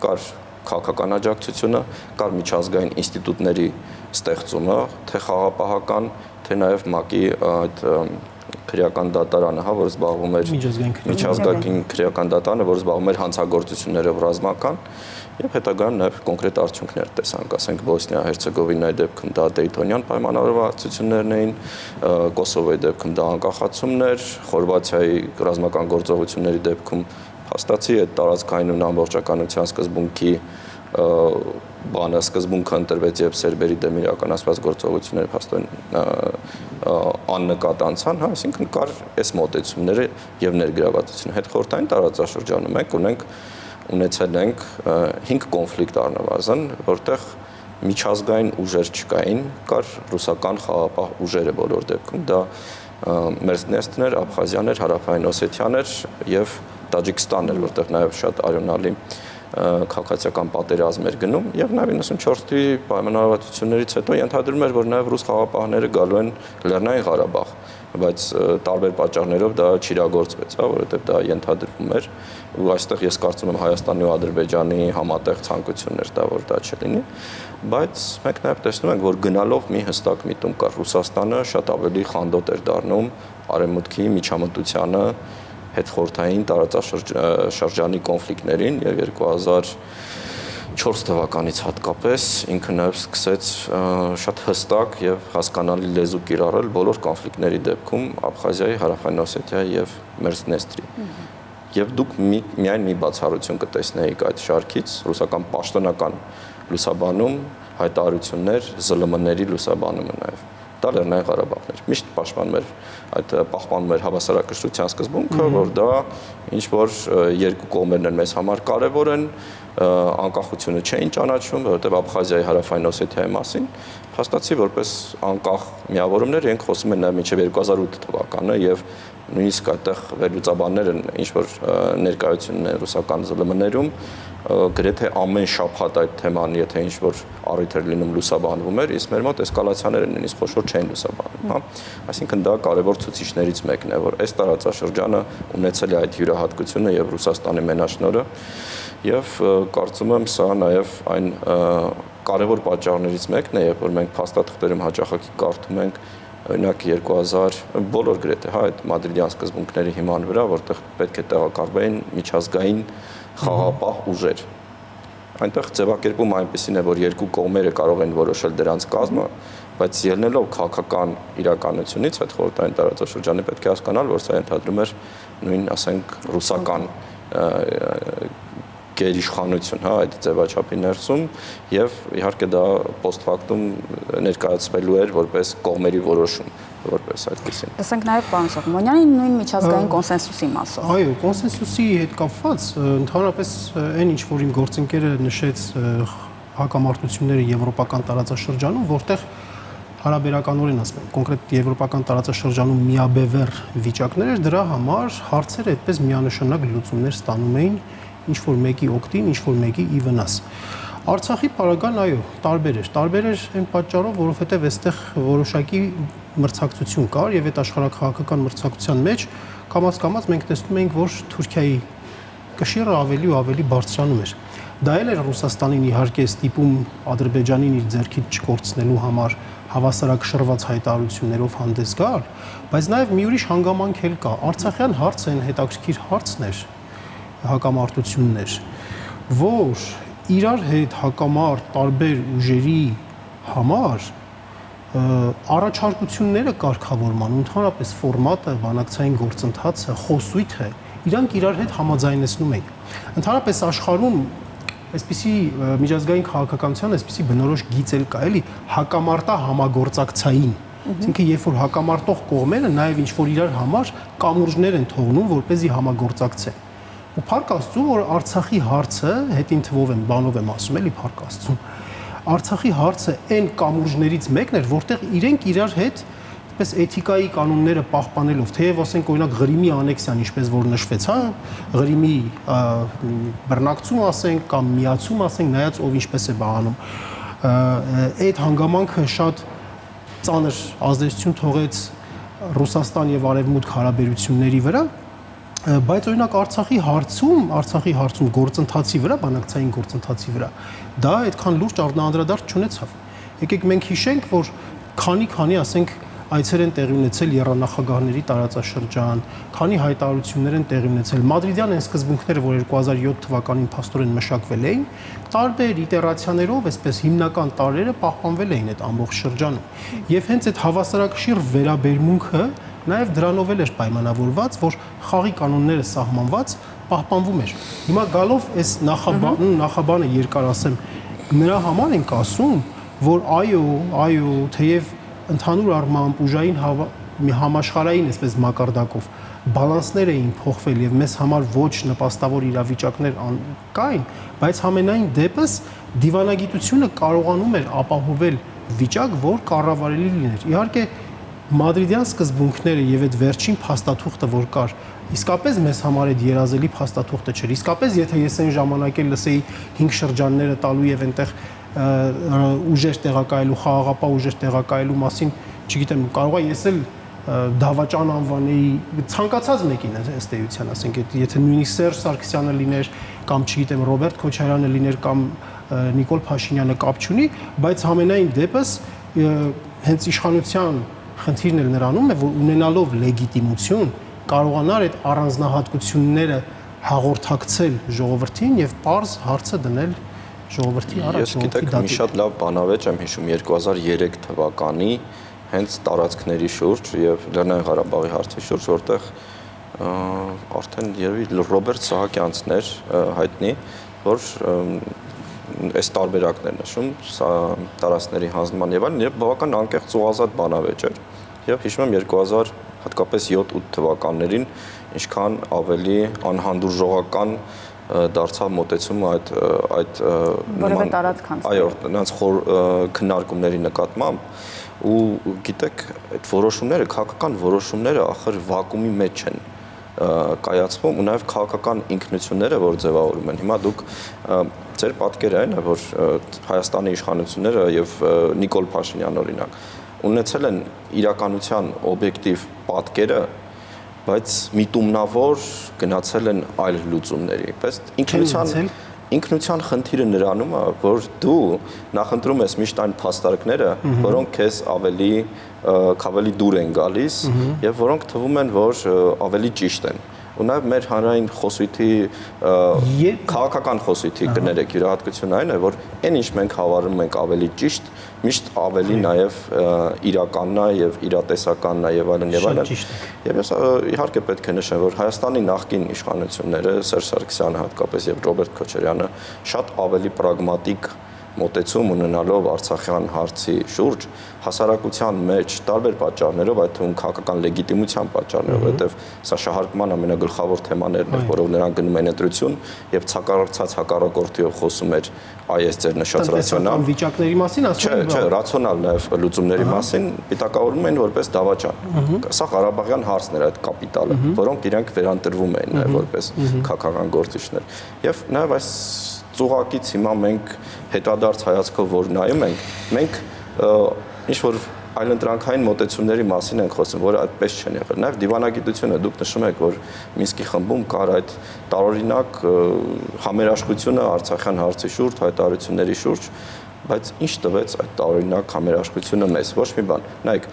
կար քաղաքական աջակցությունը, կար միջազգային ինստիտուտների ստեղծումը, թե խաղապահական, թե նաև ՄԱԿ-ի այդ քրեական դատարանը, հա, որ զբաղվում էր միջազգային քրեական դատարանը, որ զբաղվում էր հանցագործություններով ռազմական, եւ հետագայում նաև կոնկրետ արդյունքներ տեսանք, ասենք Բոսնիա-Հերցեգովինայի դեպքում դա Դեյթոնյան պայմանավորվածություններն էին, Կոսովոյի դեպքում դա անկախացումն էր, Խորվաթիայի ռազմական գործողությունների դեպքում փաստացի այդ տարածքային ամբողջականության սկզբունքի սկզբունքը ընտրվեց եւ սերբերի դեմ իրականացված գործողությունները փաստորեն աննկատ անցան, հա, այսինքն կար այս մոտեցումները եւ ներգրավվածությունը։ Հետխորհրդային տարածաշրջանում մենք ունեցել ենք 5 կոնֆլիկտ առնվազն, որտեղ միջազգային ուժեր չկային, կար ռուսական խաղապահ ուժերը բոլոր դեպքում, դա Մերսնեստներ, Աբխազիաներ, Հարավային Օսեթիաներ եւ Տաջիկստանն էր, որտեղ նաեւ շատ արյունալի քաղաքացիական պատերազմ էր գնում եւ նաեւ 94 թվականի պայմանավորվածություններից հետո ենթադրում էր, որ նաեւ ռուս խաղապահները գալու են Լեռնային Ղարաբաղ, բայց տարբեր պատճառներով դա չիրագործվեց, հա, որովհետեւ դա ենթադրվում էր ու այստեղ ես կարծում եմ Հայաստանի ու Ադրբեջանի համատեղ ցանկություններ դա որ դա չլինի, բայց մենք նաեւ տեսնում ենք, որ գնալով մի հստակ միտում կար Ռուսաստանը շատ ավելի խանդոտ էր դառնում արևմուտքի միջամտությանը հետխորհրդային տարածաշրջանի կոնֆլիկտներին եւ 2004 թվականից հատկապես ինքը նաև սկսեց շատ հստակ եւ հասկանալի լեզու կիրառել բոլոր կոնֆլիկտների դեպքում Աբխազիայի, Հարավային Օսեթիայի եւ Մերսնեստրի։ Եվ դուք միայն մի բացառություն կտեսնեիք այդ շարքից ռուսական պաշտոնական լուսաբանում հայտարարություններ ԶԼՄ-ների լուսաբանումը նաև։ Դա Լեռնային Ղարաբաղն էր։ Միշտ պահպանում էր հավասարակշռության սկզբունքը, որ դա ինչ որ երկու կողմերն են մեզ համար կարևոր են, անկախությունը չէին ճանաչում, որովհետև Աբխազիայի, Հարավային Օսեթիայի մասին փաստացի որպես անկախ միավորումներ իրենք խոսում են նաև մինչև 2008 թվականը եւ նույնիսկ այդտեղ վերլուծաբանները ինչ որ ներկայությունն է ռուսական ԶԼՄ-ներում գրեթե ամեն շաբաթ այդ թեման, եթե ինչ որ առիթ էր լինում լուսաբանվում էր, իսկ մեր մոտ էսկալացիաները նույնիսկ խոշոր չէին լուսաբանում, հա։ Այսինքն դա կարևոր ցուցիչներից մեկն է, որ այս տարածաշրջանը ունեցել է այդ յուրահատկությունը եւ Ռուսաստանի մենաշնորհը եւ կարծում եմ սա նաեւ այն կարևոր պատճառներից մեկն է, երբ որ մենք փաստաթղթերում հաճախակի կարդում ենք օրինակ 2000 բոլոր գրեթե, հա, այդ մադրիդյան սկզբունքների հիման վրա, որտեղ պետք է տեղակայվեն միջազգային խաղապահ ուժեր։ Այնտեղ ձևակերպում այնպեսին է, որ երկու կողմերը կարող են որոշել դրանց կազմը, բայց ելնելով քաղաքական իրականությունից այդ խորհրդային տարածաշրջանը պետք է հասկանալ, որ սա ենթադրում էր նույն, ասենք, ռուսական գերիշխանություն, հա, այդ ձևաչափի ներսում եւ իհարկե դա post factum ներկայացվելու էր որպես կողմերի որոշում, որպես այդպեսին։ Տեսանք նաեւ պարոն Սողոմոնյանի նույն միջազգային կոնսենսուսի մասով։ Այո, կոնսենսուսի հետ կապված ընդհանրապես այն ինչ որ իմ գործընկերը նշեց հակամարտությունները եվրոպական տարածաշրջանում, որտեղ հարաբերականորեն ասում եմ, կոնկրետ եվրոպական տարածաշրջանում միաբևեռ վիճակներ էր, դրա համար հարցերը այդպես միանշանակ լուծումներ ստանում էին ինչ որ մեկի օգտին, ինչ որ մեկի ի վնաս։ Արցախի պարագան, այո, տարբեր էր այն պատճառով, որովհետև այստեղ որոշակի մրցակցություն կար եւ այդ աշխարհակաղակական մրցակցության մեջ կամաց-կամաց մենք տեսնում էինք, որ Թուրքիայի կշիռը ավելի ու ավելի բարձրանում էր։ Դա էլ էր Ռուսաստանին իհարկե ստիպում Ադրբեջանին իր ձեռքից չկորցնելու համար հավասարակշռված հայտարարություններով հանդես գալ, բայց նաեւ մի ուրիշ հանգամանք էլ կա։ Արցախյան հարցը այն հետաքրքիր հարցն էր, հակամարտություններ, որ իրար հետ հակամարտ տարբեր ուժերի համար առաջարկությունները կարգավորման, ընդհանրապես ֆորմատը, բանակցային գործընթացը, խոսույթը իրանք իրար հետ համաձայնեցնում են։ Ընդհանրապես աշխարհում այսպիսի միջազգային քաղաքականության այսպիսի բնորոշ գիծ էլ կա, էլի հակամարտա համագործակցային։ Այսինքն երբ որ հակամարտող կողմերը նաև ինչ որ իրար համար կամուրջներ են թողնում, որպեսզի համագործակցեն։ Ու փառք Աստծո, որ Արցախի հարցը, հետին թվով եմ, բանով եմ ասում, էլի փառք Աստծո։ Արցախի հարցը այն կամուրջներից մեկն էր, որտեղ իրենք իրար հետ այդպես էթիկայի կանոնները պահպանելով, թեև ասենք օրինակ Ղրիմի անեքսիան, ինչպես որ նշվեց, հա, Ղրիմի բռնակցում ասենք կամ միացում ասենք, նայած ով ինչպես է բաղանում, այդ հանգամանքը շատ ծանր ազդեցություն թողեց Ռուսաստան եւ Արևմուտք հարաբերությունների վրա, բայց օրինակ Արցախի հարցում գործընթացի վրա, բանակցային գործընթացի վրա, դա այդքան լուրջ անդրադարձ չունեցավ։ Եկեք մենք հիշենք, որ քանի ասենք այցեր են տեղի ունեցել եռանախագահների տարածաշրջան, քանի հայտարարություններ են տեղի ունեցել, Մադրիդյան այն սկզբունքները, որ 2007 թվականին փաստորեն մշակվել էին, տարբեր իտերացիաներով, այսպես հիմնական տարրերը պահպանվել էին այդ ամբողջ շրջանում։ Եվ հենց այդ հավասարակշիռ վերաբերմունքը նաև դրանով էլ էր պայմանավորված, որ խաղի կանոնները սահմանված պահպանվում էր։ Հիմա գալով այս նախաբանը երկար ասեմ, նրա համար ենք ասում, որ այո, թեև ընդհանուր առմամբ ուժային համաշխարհային այսպես մակարդակով բալանսներ էին փոխվել եւ մեզ համար ոչ նպաստավոր իրավիճակներ կային, բայց համենայն դեպս դիվանագիտությունը կարողանում էր ապահովել վիճակ, որ կառավարելի լիներ։ Իհարկե Մադրիդյան սկզբունքները եւ այդ վերջին փաստաթուղթը, որ կար, իսկապես մեզ համար այդ երազելի փաստաթուղթը չէր։ Իսկապես եթե ես այն ժամանակ էլ լսեի 5 շրջանները տալու եւ այնտեղ ուժեր տեղակայելու, խաղաղապահ ուժեր տեղակայելու մասին, չգիտեմ, կարող է ես էլ դավաճան անվանեի ցանկացած մեկին ըստ էության, ասենք, եթե նույնիսկ Սերժ Սարգսյանը լիներ կամ չգիտեմ Ռոբերտ Քոչարյանը լիներ կամ Նիկոլ Փաշինյանը կապ չունի, բայց համենայն դեպս հենց իշխանության խնդիրն էլ նրանում է, որ ունենալով լեգիտիմություն կարողանար այդ առանձնահատկությունները հաղորդակցել ժողովրդին եւ պարզ հարցը դնել ժողովրդի առաջ։ Ես գիտեք, մի շատ լավ բանավեճ եմ հիշում 2003 թվականի հենց տարածքների շուրջ եւ Լեռնային Ղարաբաղի հարցի շուրջ, որտեղ արդեն երևի Ռոբերտ Սահակյանցն էր հայտնի, որ այս տարբերակներ նշում տարածքների հանձնման եւ այլն, եւ բավական անկեղծ ու ազատ բանավեճ էր։ Եվ հիշում եմ 2000 հատկապես 7-8 թվականներին ինչքան ավելի անհանդուրժողական դարձավ մոտեցումը այդ որևէ տարածք հանձնելու։ Այո, նրանց խոր քննարկումների նկատմամբ ու գիտեք, այդ որոշումները, քաղաքական որոշումները ախր վակուումի մեջ են կայացվում ու նաև քաղաքական ինքնությունները, որ ձևավորում են։ Հիմա դուք ձեր պատկերը այն է, որ Հայաստանի իշխանությունները եւ Նիկոլ Փաշինյան օրինակ ունեցել են իրականության օբյեկտիվ պատկերը, բայց միտումնավոր գնացել են այլ լուծումների։ Պես ինքնության խնդիրը նրանում է, որ դու նախընտրում ես միշտ այն փաստարկները, որոնք քեզ ավելի դուր են գալիս եւ որոնք թվում են, որ ավելի ճիշտ են։ Ու նաև մեր հանրային խոսույթի քաղաքական խոսույթի կներեք յուրահատկությունը այն է, որ այն ինչ մենք հավարում ենք ավելի ճիշտ, միշտ ավելի նաև իրականն է եւ իրատեսականն է եւ այլն եւ այլն։ Եվ ես իհարկե պետք է նշեմ, որ Հայաստանի նախկին իշխանությունները, Սերժ Սարգսյանը հատկապես եւ Ռոբերտ Քոչարյանը շատ ավելի պրագմատիկ մոտեցում ունենալով Արցախյան հարցի շուրջ հասարակության մեջ տարբեր պատճառներով, այդ թվում քաղաքական լեգիտիմության պատճառներով, որովհետև սա շահարկման ամենագլխավոր թեմաներն էր, որով նրանք գնում են ընտրություն եւ ցակարարցած հակառակորդիով խոսում էր այս ձեր նշած ռացիոնալ վիճակների մասին, ասում եմ, չէ, ռացիոնալ նաեւ լուծումների մասին պիտակավորում են որպես դավաճան։ Սա Ղարաբաղյան հարցն էր, այդ կապիտալը, որոնք իրենք վերանտրվում էին նաեւ որպես քաղաքական գործիչներ։ Եվ նաեւ այս ծուղակից հիմա մենք հետադարձ հայացքով որ նայում ենք, մենք ինչ որ այլընտրանքային մոտեցումների մասին ենք խոսում, որը այդպես չեն եղել։ Նաև դիվանագիտությունը դուք նշում եք, որ Մինսկի խմբում կար այդ տարօրինակ համերաշխությունը Արցախյան հարցի շուրջ, հայտարարությունների շուրջ, բայց ինչ տվեց այդ տարօրինակ համերաշխությունը մեզ։ Ոչ մի բան։ Նայեք,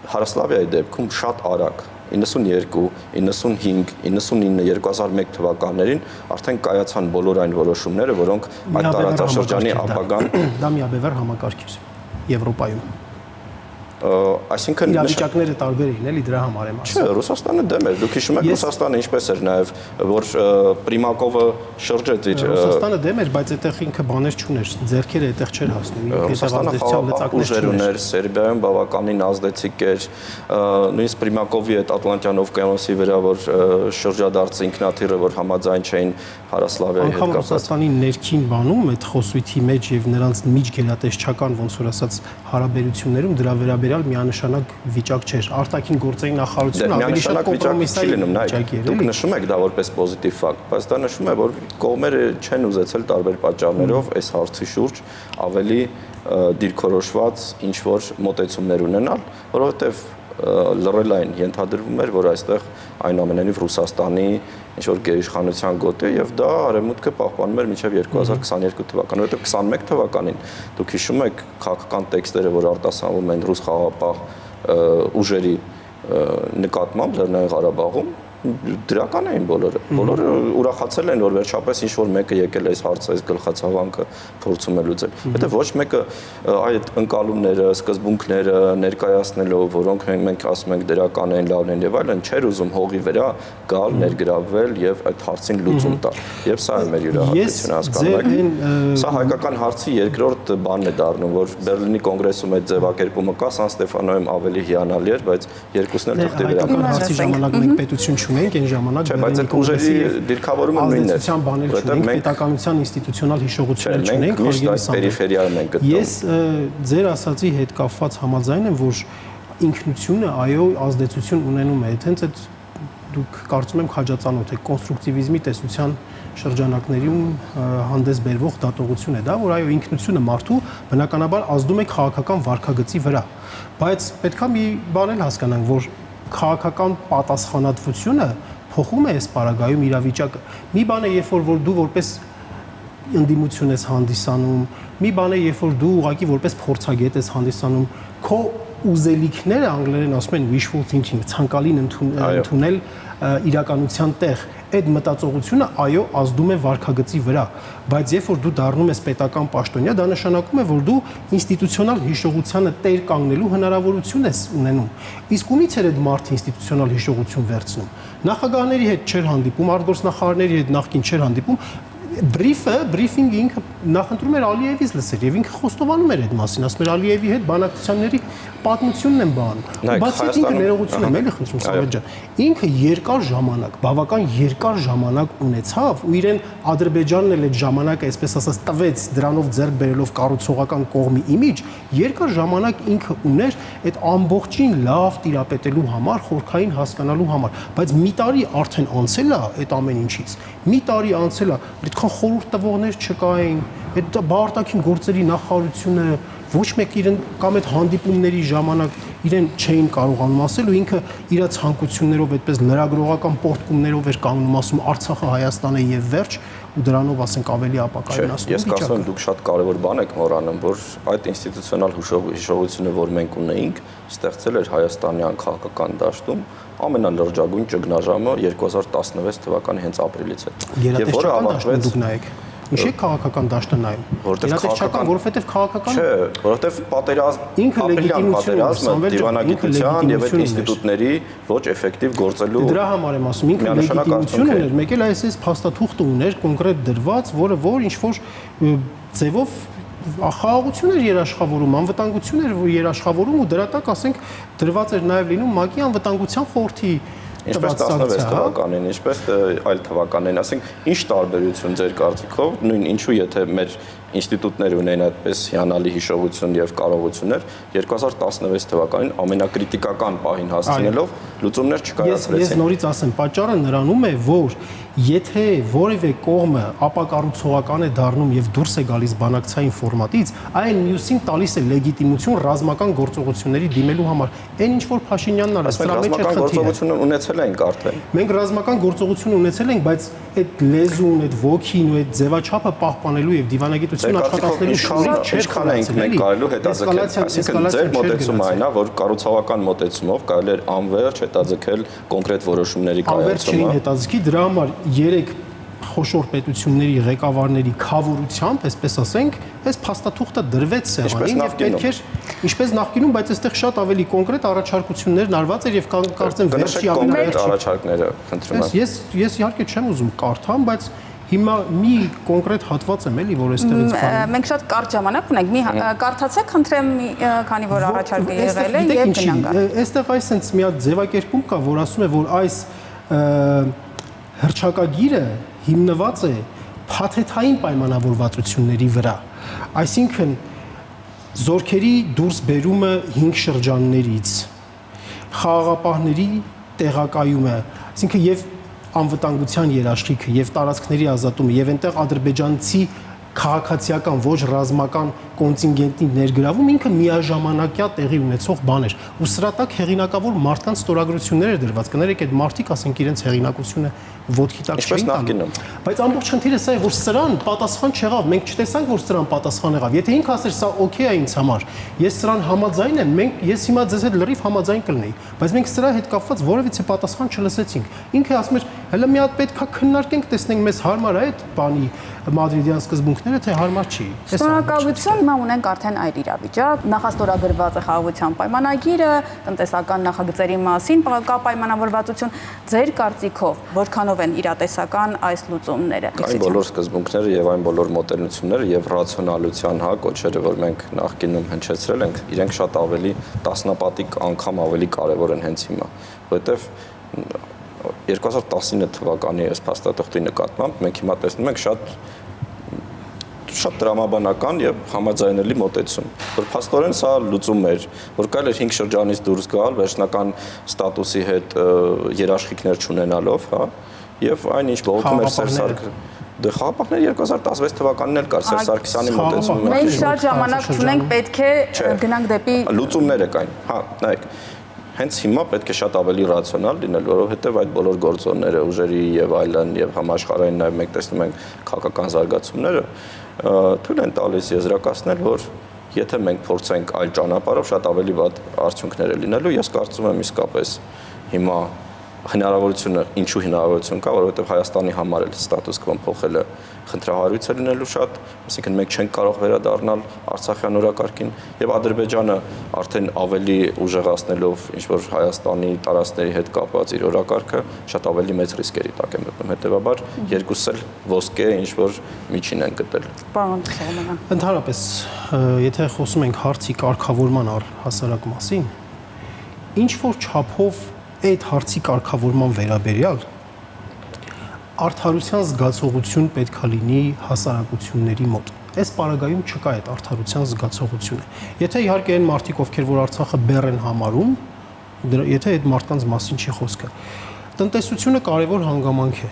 Հարասլավիայի դեպքում շատ արագ 92, 95, 99, 2001 թվականներին արդեն կայացան բոլոր այն որոշումները, որոնք այդ տարածաշրջանի ապագան դա միաբևեռ համակարգ էր Եվրոպայում։ Այսինքն իրավիճակները տարբեր էին, էլի դրա համար եմ ասում։ Չէ, Ռուսաստանը դեմ էր։ Դուք հիշում եք Ռուսաստանը ինչպես էր նաև, որ Պրիմակովը շրջեց իր Ռուսաստանը դեմ էր, բայց այդտեղ ինքը բաներ չուներ, ձեռքերը այդտեղ չէր հասնում։ Ռուսաստանը ուժեր ուներ, Սերբիայում բավականին ազդեցիկ էր, նույնիսկ Պրիմակովի այդ Ատլանտյան օվկիանոսի վրա, որ շրջադարձ ինքնաթիռը, որ համաձայն չէին Հարասլավիայի հետ կապված։ Ռուսաստանի ներքին բանում այդ խոսույթի մեջ եւ նրանց միջգերատեսչական ոնց որ ասած հարաբերություններում դրա վերաբերյալ միանշանակ վիճակ չէր։ Արտաքին գործերի նախարարությունը ավելի շատ կոմպրոմիսային վիճակի էր։ Դուք նշում եք դա որպես պոզիտիվ ֆակտ, բայց դա նշում է, որ կողմերը չեն ուզեցել տարբեր պատճառներով այս հարցի շուրջ ավելի դիրքորոշված ինչ որ մոտեցումներ ունենալ, որովհետև լռելային ենթադրվում էր, որ այստեղ այնուամենայնիվ Ռուսաստանի ինչ-որ գերիշխանության գոտ է եւ դա արևմուտքը պահպանում էր մինչեւ 2022 թվականը, որովհետեւ 21 թվականին դուք հիշում եք քաղաքական տեքստերը, որ արտասանվում են ռուս խաղաղապահ ուժերի նկատմամբ Լեռնային Ղարաբաղում, դրական էին բոլորը ուրախացել են, որ վերջապես ինչ-որ մեկը եկել է այս հարցը, այս գլխացավանքը փորձում է լուծել, որտեղ ոչ մեկը այդ ընկալումները, սկզբունքները ներկայացնելով, որոնք մենք ասում ենք դրական են, լավն են եւ այլն, չէր ուզում հողի վրա գալ, ներգրավվել եւ այդ հարցին լուծում տալ։ Եվ սա է մեր յուրահատկությունը, հասկանում եք։ Սա հայկական հարցի երկրորդ բանն է դառնում, որ Բերլինի կոնգրեսում այդ ձևակերպումը կա, Սան Ստեֆանոյում ավելի հիանալի էր, բայց երկուսն էլ թղթի վրա կան։ Հարցի ժամանակ մենք պետություն չունենք, այն ժամանակ բայց այդ ուժերի դիրքավորումը նույնն է։ Որտեղ մենք պետականության ինստիտուցիոնալ հիշողություններ չունենք, հարգելի պերիֆերիայում ենք գտնվում։ Ես ձեր ասացի հետ կապված համաձայն եմ, որ ինքնությունը այո ազդեցություն ունենում է, հենց այդ դուք կարծում եմ քաջածանոթ եք կոնստրուկտիվիզմի տեսության շրջանակներում հանդես բերվող դատողություն է դա, որ այո ինքնությունը մարդու բնականաբար ազդում է քաղաքական վարքագծի վրա, բայց պետքա մի բան էլ հասկանանք, որ քաղաքական պատասխանատվությունը փոխում է այս պարագայում իրավիճակը։ Մի բան է, երբ որ դու որպես ընդդիմություն ես հանդիսանում, մի բան է, երբ որ դու ուղղակի որպես փորձագետ ես հանդիսանում, քո ուզելիքները անգլերեն ասում են wishful thinking, ցանկալին ընդունել իրականության տեղ, այդ մտածողությունը այո ազդում է վարքագծի վրա, բայց երբ որ դու դառնում ես պետական պաշտոնյա, դա նշանակում է, որ դու ինստիտուցիոնալ հիշողությանը տեր կանգնելու հնարավորություն ես ունենում։ Իսկ ումից էր այդ մարդը ինստիտուցիոնալ հիշողություն վերցնում։ Նախագահների հետ չէր հանդիպում, արտգործնախարարների հետ նախկին չէր հանդիպում, բրիֆինգը ինքը նախընտրում էր Ալիևից լսել եւ ինքը խոստովանում էր այդ մասին, ասում էր Ալիևի հետ բանակցությունների պատմությունն են բանում։ Բայց ինքը ներողություն եմ, էլի խնդրում Սամվել ջան։ Ինքը երկար ժամանակ, բավական երկար ժամանակ ունեցավ ու իրեն Ադրբեջանն էլ այդ ժամանակը, այսպես ասած, տվեց դրանով ձեռք բերելով կառուցողական կողմի իմիջ, երկար ժամանակ ինքը ուներ այդ ամբողջին լավ տիրապետելու համար, խորքային հասկանալու համար, բայց մի տարի արդեն անցել է այդ ամեն ինչից։ Մի տարի անցել է, այդքան խորհուրդ տվողներ չկային, այդ բարտակին գործերի նախարարությունը ոչ մեկ իրեն կամ այդ հանդիպումների ժամանակ իրեն չէին կարողանում ասել ու ինքը իր ցանկություններով այդպես լրագրողական պորտկումներով էր կանգնում ասում Արցախը Հայաստան է եւ վերջ ու դրանով ասենք ավելի ապակայունացնում։ Ես կարծում եմ դուք շատ կարևոր բան եք մոռանում, որ այդ ինստիտուցիոնալ հիշողությունը, որ մենք ունեինք, ստեղծել էր հայաստանյան քաղաքական դաշտում ամենալրջագույն ճգնաժամը 2016 թվականի հենց ապրիլից հետո։ Եվ որը ավարտվեց Ինչի քաղաքական դաշտը նայում։ Իրատեսչական, որովհետև քաղաքական չէ, որովհետև պատերազմ, ապրիլյան պատերազմը դիվանագիտության եւ այդ ինստիտուտների ոչ էֆեկտիվ գործելու դրա համար եմ ասում, ինքը լեգիտիմություն ուներ, մեկ էլ այս փաստաթուղթը ուներ կոնկրետ դրված, որը որ ինչ որ ձևով խաղաղություն էր երաշխավորում, անվտանգություն էր երաշխավորում ու դրա տակ ասենք դրված էր նաև լինում ՄԱԿ-ի անվտանգության խորհրդի Ինչպես 16 թվականին, ինչպես այլ թվականներին, ասենք, ինչ տարբերություն ձեր կարծիքով, նույն ինչու եթե մեր ինստիտուտները ունեն այդպես հիանալի հիշողություն եւ կարողություններ, 2016 թվականին ամենակրիտիկական պահին հասցնելով լուծումներ չկայացրեցին։ Ես նորից ասեմ, պատճառը նրանում է, որ եթե որևէ կողմը ապակառուցողական է դառնում եւ դուրս է գալիս բանակցային ֆորմատից, այն մյուսին տալիս է լեգիտիմություն ռազմական գործողությունների դիմելու համար։ Այն ինչ որ Փաշինյանն արեց, դրա մեջ է խնդիրը։ Ունեցել ենք արդեն։ Մենք ռազմական գործողություն ունեցել ենք, բայց այդ լեզուն, այդ ոգին ու այդ ձևաչափը պահպանելու եւ դիվանագիտություն աշխատանքների շուրջ ինչքան ենք մենք կարելու հետաձգել։ Այսինքն ձեր մոտեցումը այն է, որ կառուցողական մոտեցումով կարելի է անվերջ հետաձգել կոնկրետ որոշումների կայացումը։ Հետաձգի դրա համար 3 խոշոր պետությունների ղեկավարների խավորությամբ, այսպես ասենք, այս փաստաթուղթը դրվեց սեղանին եւ պետք էր ինչպես նախկինում, բայց այստեղ շատ ավելի կոնկրետ առաջարկություններ արված էր եւ կարծեմ վերջի կոնկրետ առաջարկները խնդրում եմ։ Ես իհարկե չեմ ուզում կարդամ, բայց հիմա մի կոնկրետ հատված եմ էլի, որ այստեղից կան։ Մենք շատ կարճ ժամանակ ունենք, մի կարդացեք, խնդրեմ, քանի որ առաջարկը եղել է եւ գնանք։ Այստեղ այսպես մի հատ ձևակերպում կա, որ ասում է, որ այս հռչակագիրը հիմնված է փաթեթային պայմանավորվածությունների վրա։ Այսինքն զորքերի դուրս բերումը 5 շրջաններից, խաղաղապահների տեղակայումը, այսինքն եւ անվտանգության երաշխիքը եւ տարածքների ազատումը եւ այնտեղ ադրբեջանցի քաղաքացիական ոչ ռազմական կոնտինգենտի ներգրավում ինքը միաժամանակյա տեղի ունեցող բան էր ու սրա տակ հեղինակավոր մարդկանց ստորագրություններ էր դրված կներեք այդ մարդիկ ասենք իրենց հեղինակությունը ոտքի տակ չէին տանում բայց ամբողջ խնդիրը սա է որ սրան պատասխան չեղավ մենք չտեսանք որ սրան պատասխան եղավ եթե ինքը ասեր սա օքեյ է ինձ համար ես սրան համաձայն եմ մենք ես հիմա ձեզ հետ լրիվ համաձայն կլինեի բայց մենք սրա հետ կապված որևիցե պատասխան չլսեցինք ինքը ասում էր հələ մի հատ պետքա քննարկենք տեսնենք մեզ հարմար է այդ բանի մադրիդյան սկզբունքները թե հարմար չի Շնորհակալություն հիմա ունենք արդեն այլ իրավիճակ նախաստորագրված է խաղաղության պայմանագիրը տնտեսական նախագծերի մասին կա պայմանավորվածություն ձեր կարծիքով որքանով են իրատեսական այս լուծումները այն բոլոր սկզբունքները եւ այն բոլոր մոտենությունները եւ ռացիոնալության կոչերը որ մենք նախկինում հնչեցրել ենք իրենք շատ ավելի տասնապատիկ անգամ ավելի կարեւոր են հենց հիմա որովհետեւ 2019 թվականի այս փաստաթղթի նկատմամբ մենք հիմա տեսնում ենք շատ դրամաբանական եւ համաձայնելի մոտեցում, որ փաստորեն սա լուծում էր, որ կարելի էր 5 շրջանից դուրս գալ վերջնական ստատուսի հետ երաշխիքներ չունենալով, հա, եւ այն ինչ բողոքում էր Սերժ Սարգսյանը Դե խաղապահները 2016 թվականին էլ կար Սերժ Սարգսյանի մոտեցումը։ Մենք շատ ժամանակ չունենք, պետք է գնանք դեպի լուծումներ եք այն։ Հա, նայեք։ Հենց հիմա պետք է շատ ավելի ռացիոնալ լինել, որովհետև այդ բոլոր գործոնները, ուժերի եւ այլն եւ համաշխարհային նաեւ մենք տեսնում ենք քաղաքական զարգացումները թույլ են տալիս եզրակացնել, որ եթե մենք փորձենք այլ ճանապարհով շատ ավելի վատ արդյունքներ է լինելու, ես կարծում եմ իսկապես հիմա հնարավորությունը, ինչու հնարավորություն կա, որովհետև Հայաստանի համար էլ ստատուս կվոն փոխելը խնդրահարույց է լինելու շատ, այսինքն մենք չենք կարող վերադառնալ Արցախյան օրակարգին եւ Ադրբեջանը արդեն ավելի ուժեղացնելով ինչ որ Հայաստանի տարածքների հետ կապված իր օրակարգը շատ ավելի մեծ ռիսկերի տակ է մտնում, հետեւաբար երկուսս էլ ոսկե ինչ որ միջին են գտել։ Պարոն Սողոմոնյան։ Ընդհանրապես, եթե խոսում ենք հարցի կարգավորման առհասարակ մասին, ինչ որ չափով այդ հարցի կարգավորման վերաբերյալ արդարության զգացողություն պետքա լինի հասարակությունների մոտ։ Այս պարագայում չկա այդ արդարության զգացողությունը։ Եթե իհարկե այն մարդիկ, ովքեր որ Արցախը բեռ են համարում, եթե այդ մարդկանց մասին չի խոսքը։ Տնտեսությունը կարևոր հանգամանք է։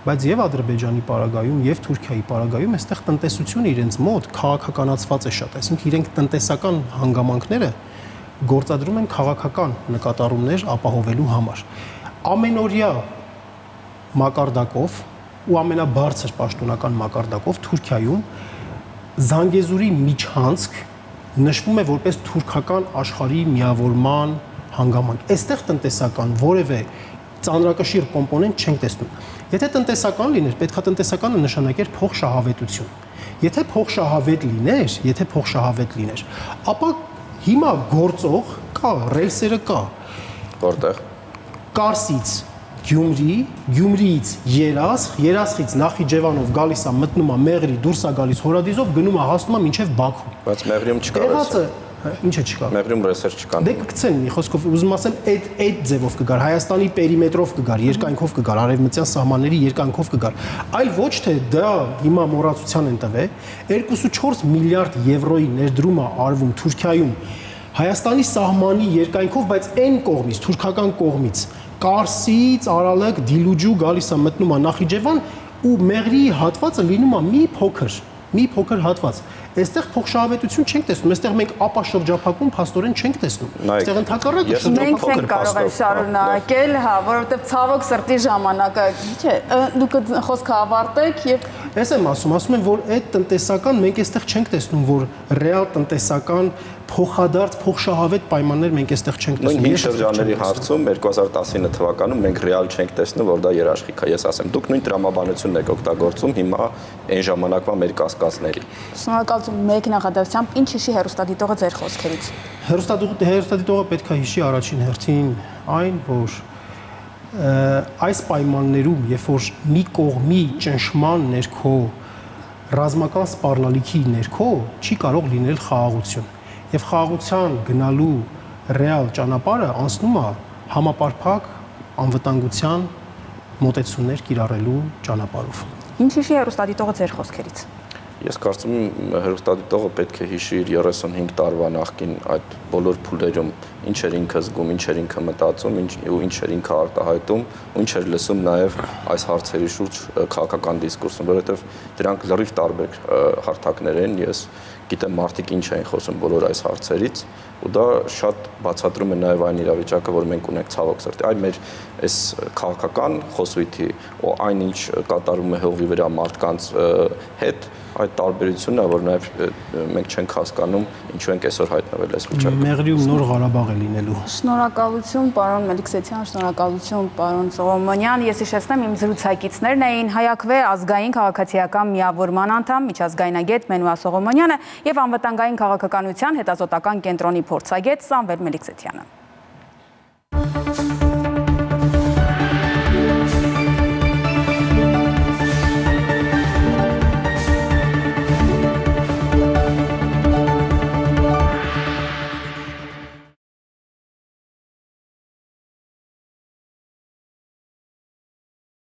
Բայց եւ Ադրբեջանի պարագայում եւ Թուրքիայի պարագայում այստեղ տնտեսությունը իրենց մոտ քաղաքականացված է շատ, այսինքն իրենք տնտեսական հանգամանքները գործադրում են քաղաքական նկատառումներ ապահովելու համար։ Ամենօրյա մակարդակով ու ամենաբարձր պաշտոնական մակարդակով Թուրքիայում Զանգեզուրի միջանցք նշվում է որպես թուրքական աշխարհի միավորման հանգամանք։ Այստեղ տնտեսական որևէ ծանրակշիռ կոմպոնենտ չենք տեսնում։ Եթե տնտեսական լիներ, պետքա տնտեսականը նշանակեր փոխշահավետություն։ Եթե փոխշահավետ լիներ, ապա հիմա գործող կա, ռելսերը կա։ Որտեղ։ Կարսից Գյումրի, Գյումրիից Երասխ, Երասխից Նախիջևանով գալիս է մտնում է Մեղրի, դուրս է գալիս Հորադիզով, գնում է հասնում է մինչև Բաքու։ Բայց Մեղրիում չկա ռելսեր։ Ինչը չկա։ Մեղրիում ռելսեր չկան։ Դե կգցեն, մի խոսքով ուզում ասեմ, այդ ձևով կգար, Հայաստանի պերիմետրով կգար, երկայնքով կգար, արևմտյան սահմանների երկայնքով կգար։ Այլ ոչ թե դա հիմա մոռացության են տվել, 2.4 միլիարդ եվրոյի ներդրում է արվում Թուրքիայում Հայաստանի սահմանի երկայնքով, բայց այն կողմից, թուրքական կողմից, Կարսից, Արալակ, Դիլուջու գալիս է մտնում է Նախիջևան ու Մեղրի հատվածը լինում է մի փոքր հատված։ Այստեղ փոխշահավետություն չենք տեսնում, այստեղ մենք ապաշրջափակում փաստորեն չենք տեսնում։ Այստեղ ընդհակառակը մենք ենք կարող ենք շարունակել, հա, որովհետև ցավոք սրտի ժամանակը, չէ, դուք խոսքը ավարտեք եւ Ես եմ ասում եմ, որ այդ տնտեսական մենք այստեղ չենք տեսնում, որ ռեալ տնտեսական փոխադարձ փոխշահավետ պայմաններ մենք այստեղ չենք տեսնում։ Նույն շրջանների հարցում 2019 թվականում մենք ռեալ չենք տեսնում, որ դա երաշխիք է, ես ասեմ։ Դուք նույն տրամաբանությունն եք օգտագործում հիմա այն ժամանակվա մեր կասկածների։ Շնորհակալություն մեկ նախադասությամբ ինչ հիշի հերոստատիտողը ձեր խոսքերից։ Հերոստատիտողը պետք է հիշի առաջին հերթին այն, որ այս պայմաններում, երբ որ մի կողմի ճնշման ներքո ռազմական սպառնալիքի ներքո չի կարող լինել խաղաղություն։ Եվ խաղաղության գնալու ռեալ ճանապարհը անցնում է համապարփակ անվտանգության մոտեցումներ կիրառելու ճանապարհով։ Ինչ հիշի հերոստատիտողը ձեր խոսքերից։ Ես կարծում եմ հերոստատիտողը պետք է հիշի իր 35 տարվա նախկին այդ բոլոր փուլերում ինչ էր ինքը զգում, ինչ էր ինքը մտածում, ինչ էր ինքը արտահայտում, ու ինչ էր լսում նաև այս հարցերի շուրջ քաղաքական դիսկուրսում, որովհետև դրանք լրիվ տարբեր հարթակներ են, ես գիտեմ մարդիկ ինչ են խոսում բոլոր այս հարցերից, ու դա շատ բացատրում է նաև այն իրավիճակը, որ մենք ունենք ցավոք սրտի, այ մեր այս քաղաքական խոսույթի ու այնինչ կատարում է հողի վրա մարդկանց հետ այդ տարբերությունն է, որ նաև մենք չենք հասկանում ինչու ենք այսօր հայտնվել այս վիճակում։ Մեղրի ու նոր Ղարաբաղ է լինելու։ Շնորհակալություն, պարոն Մելիքսեթյան, շնորհակալություն, պարոն Սողոմոնյան։ Ես հիշեցնեմ, իմ զրուցակիցներն էին Հայակվե ազգային քաղաքացիական միավորման անդամ, միջազգայնագետ Մենուա Սողոմոնյանը եւ անվտանգային քաղաքականության հետազոտական կենտրոնի փորձագետ Սամվել Մելիքսեթյանը։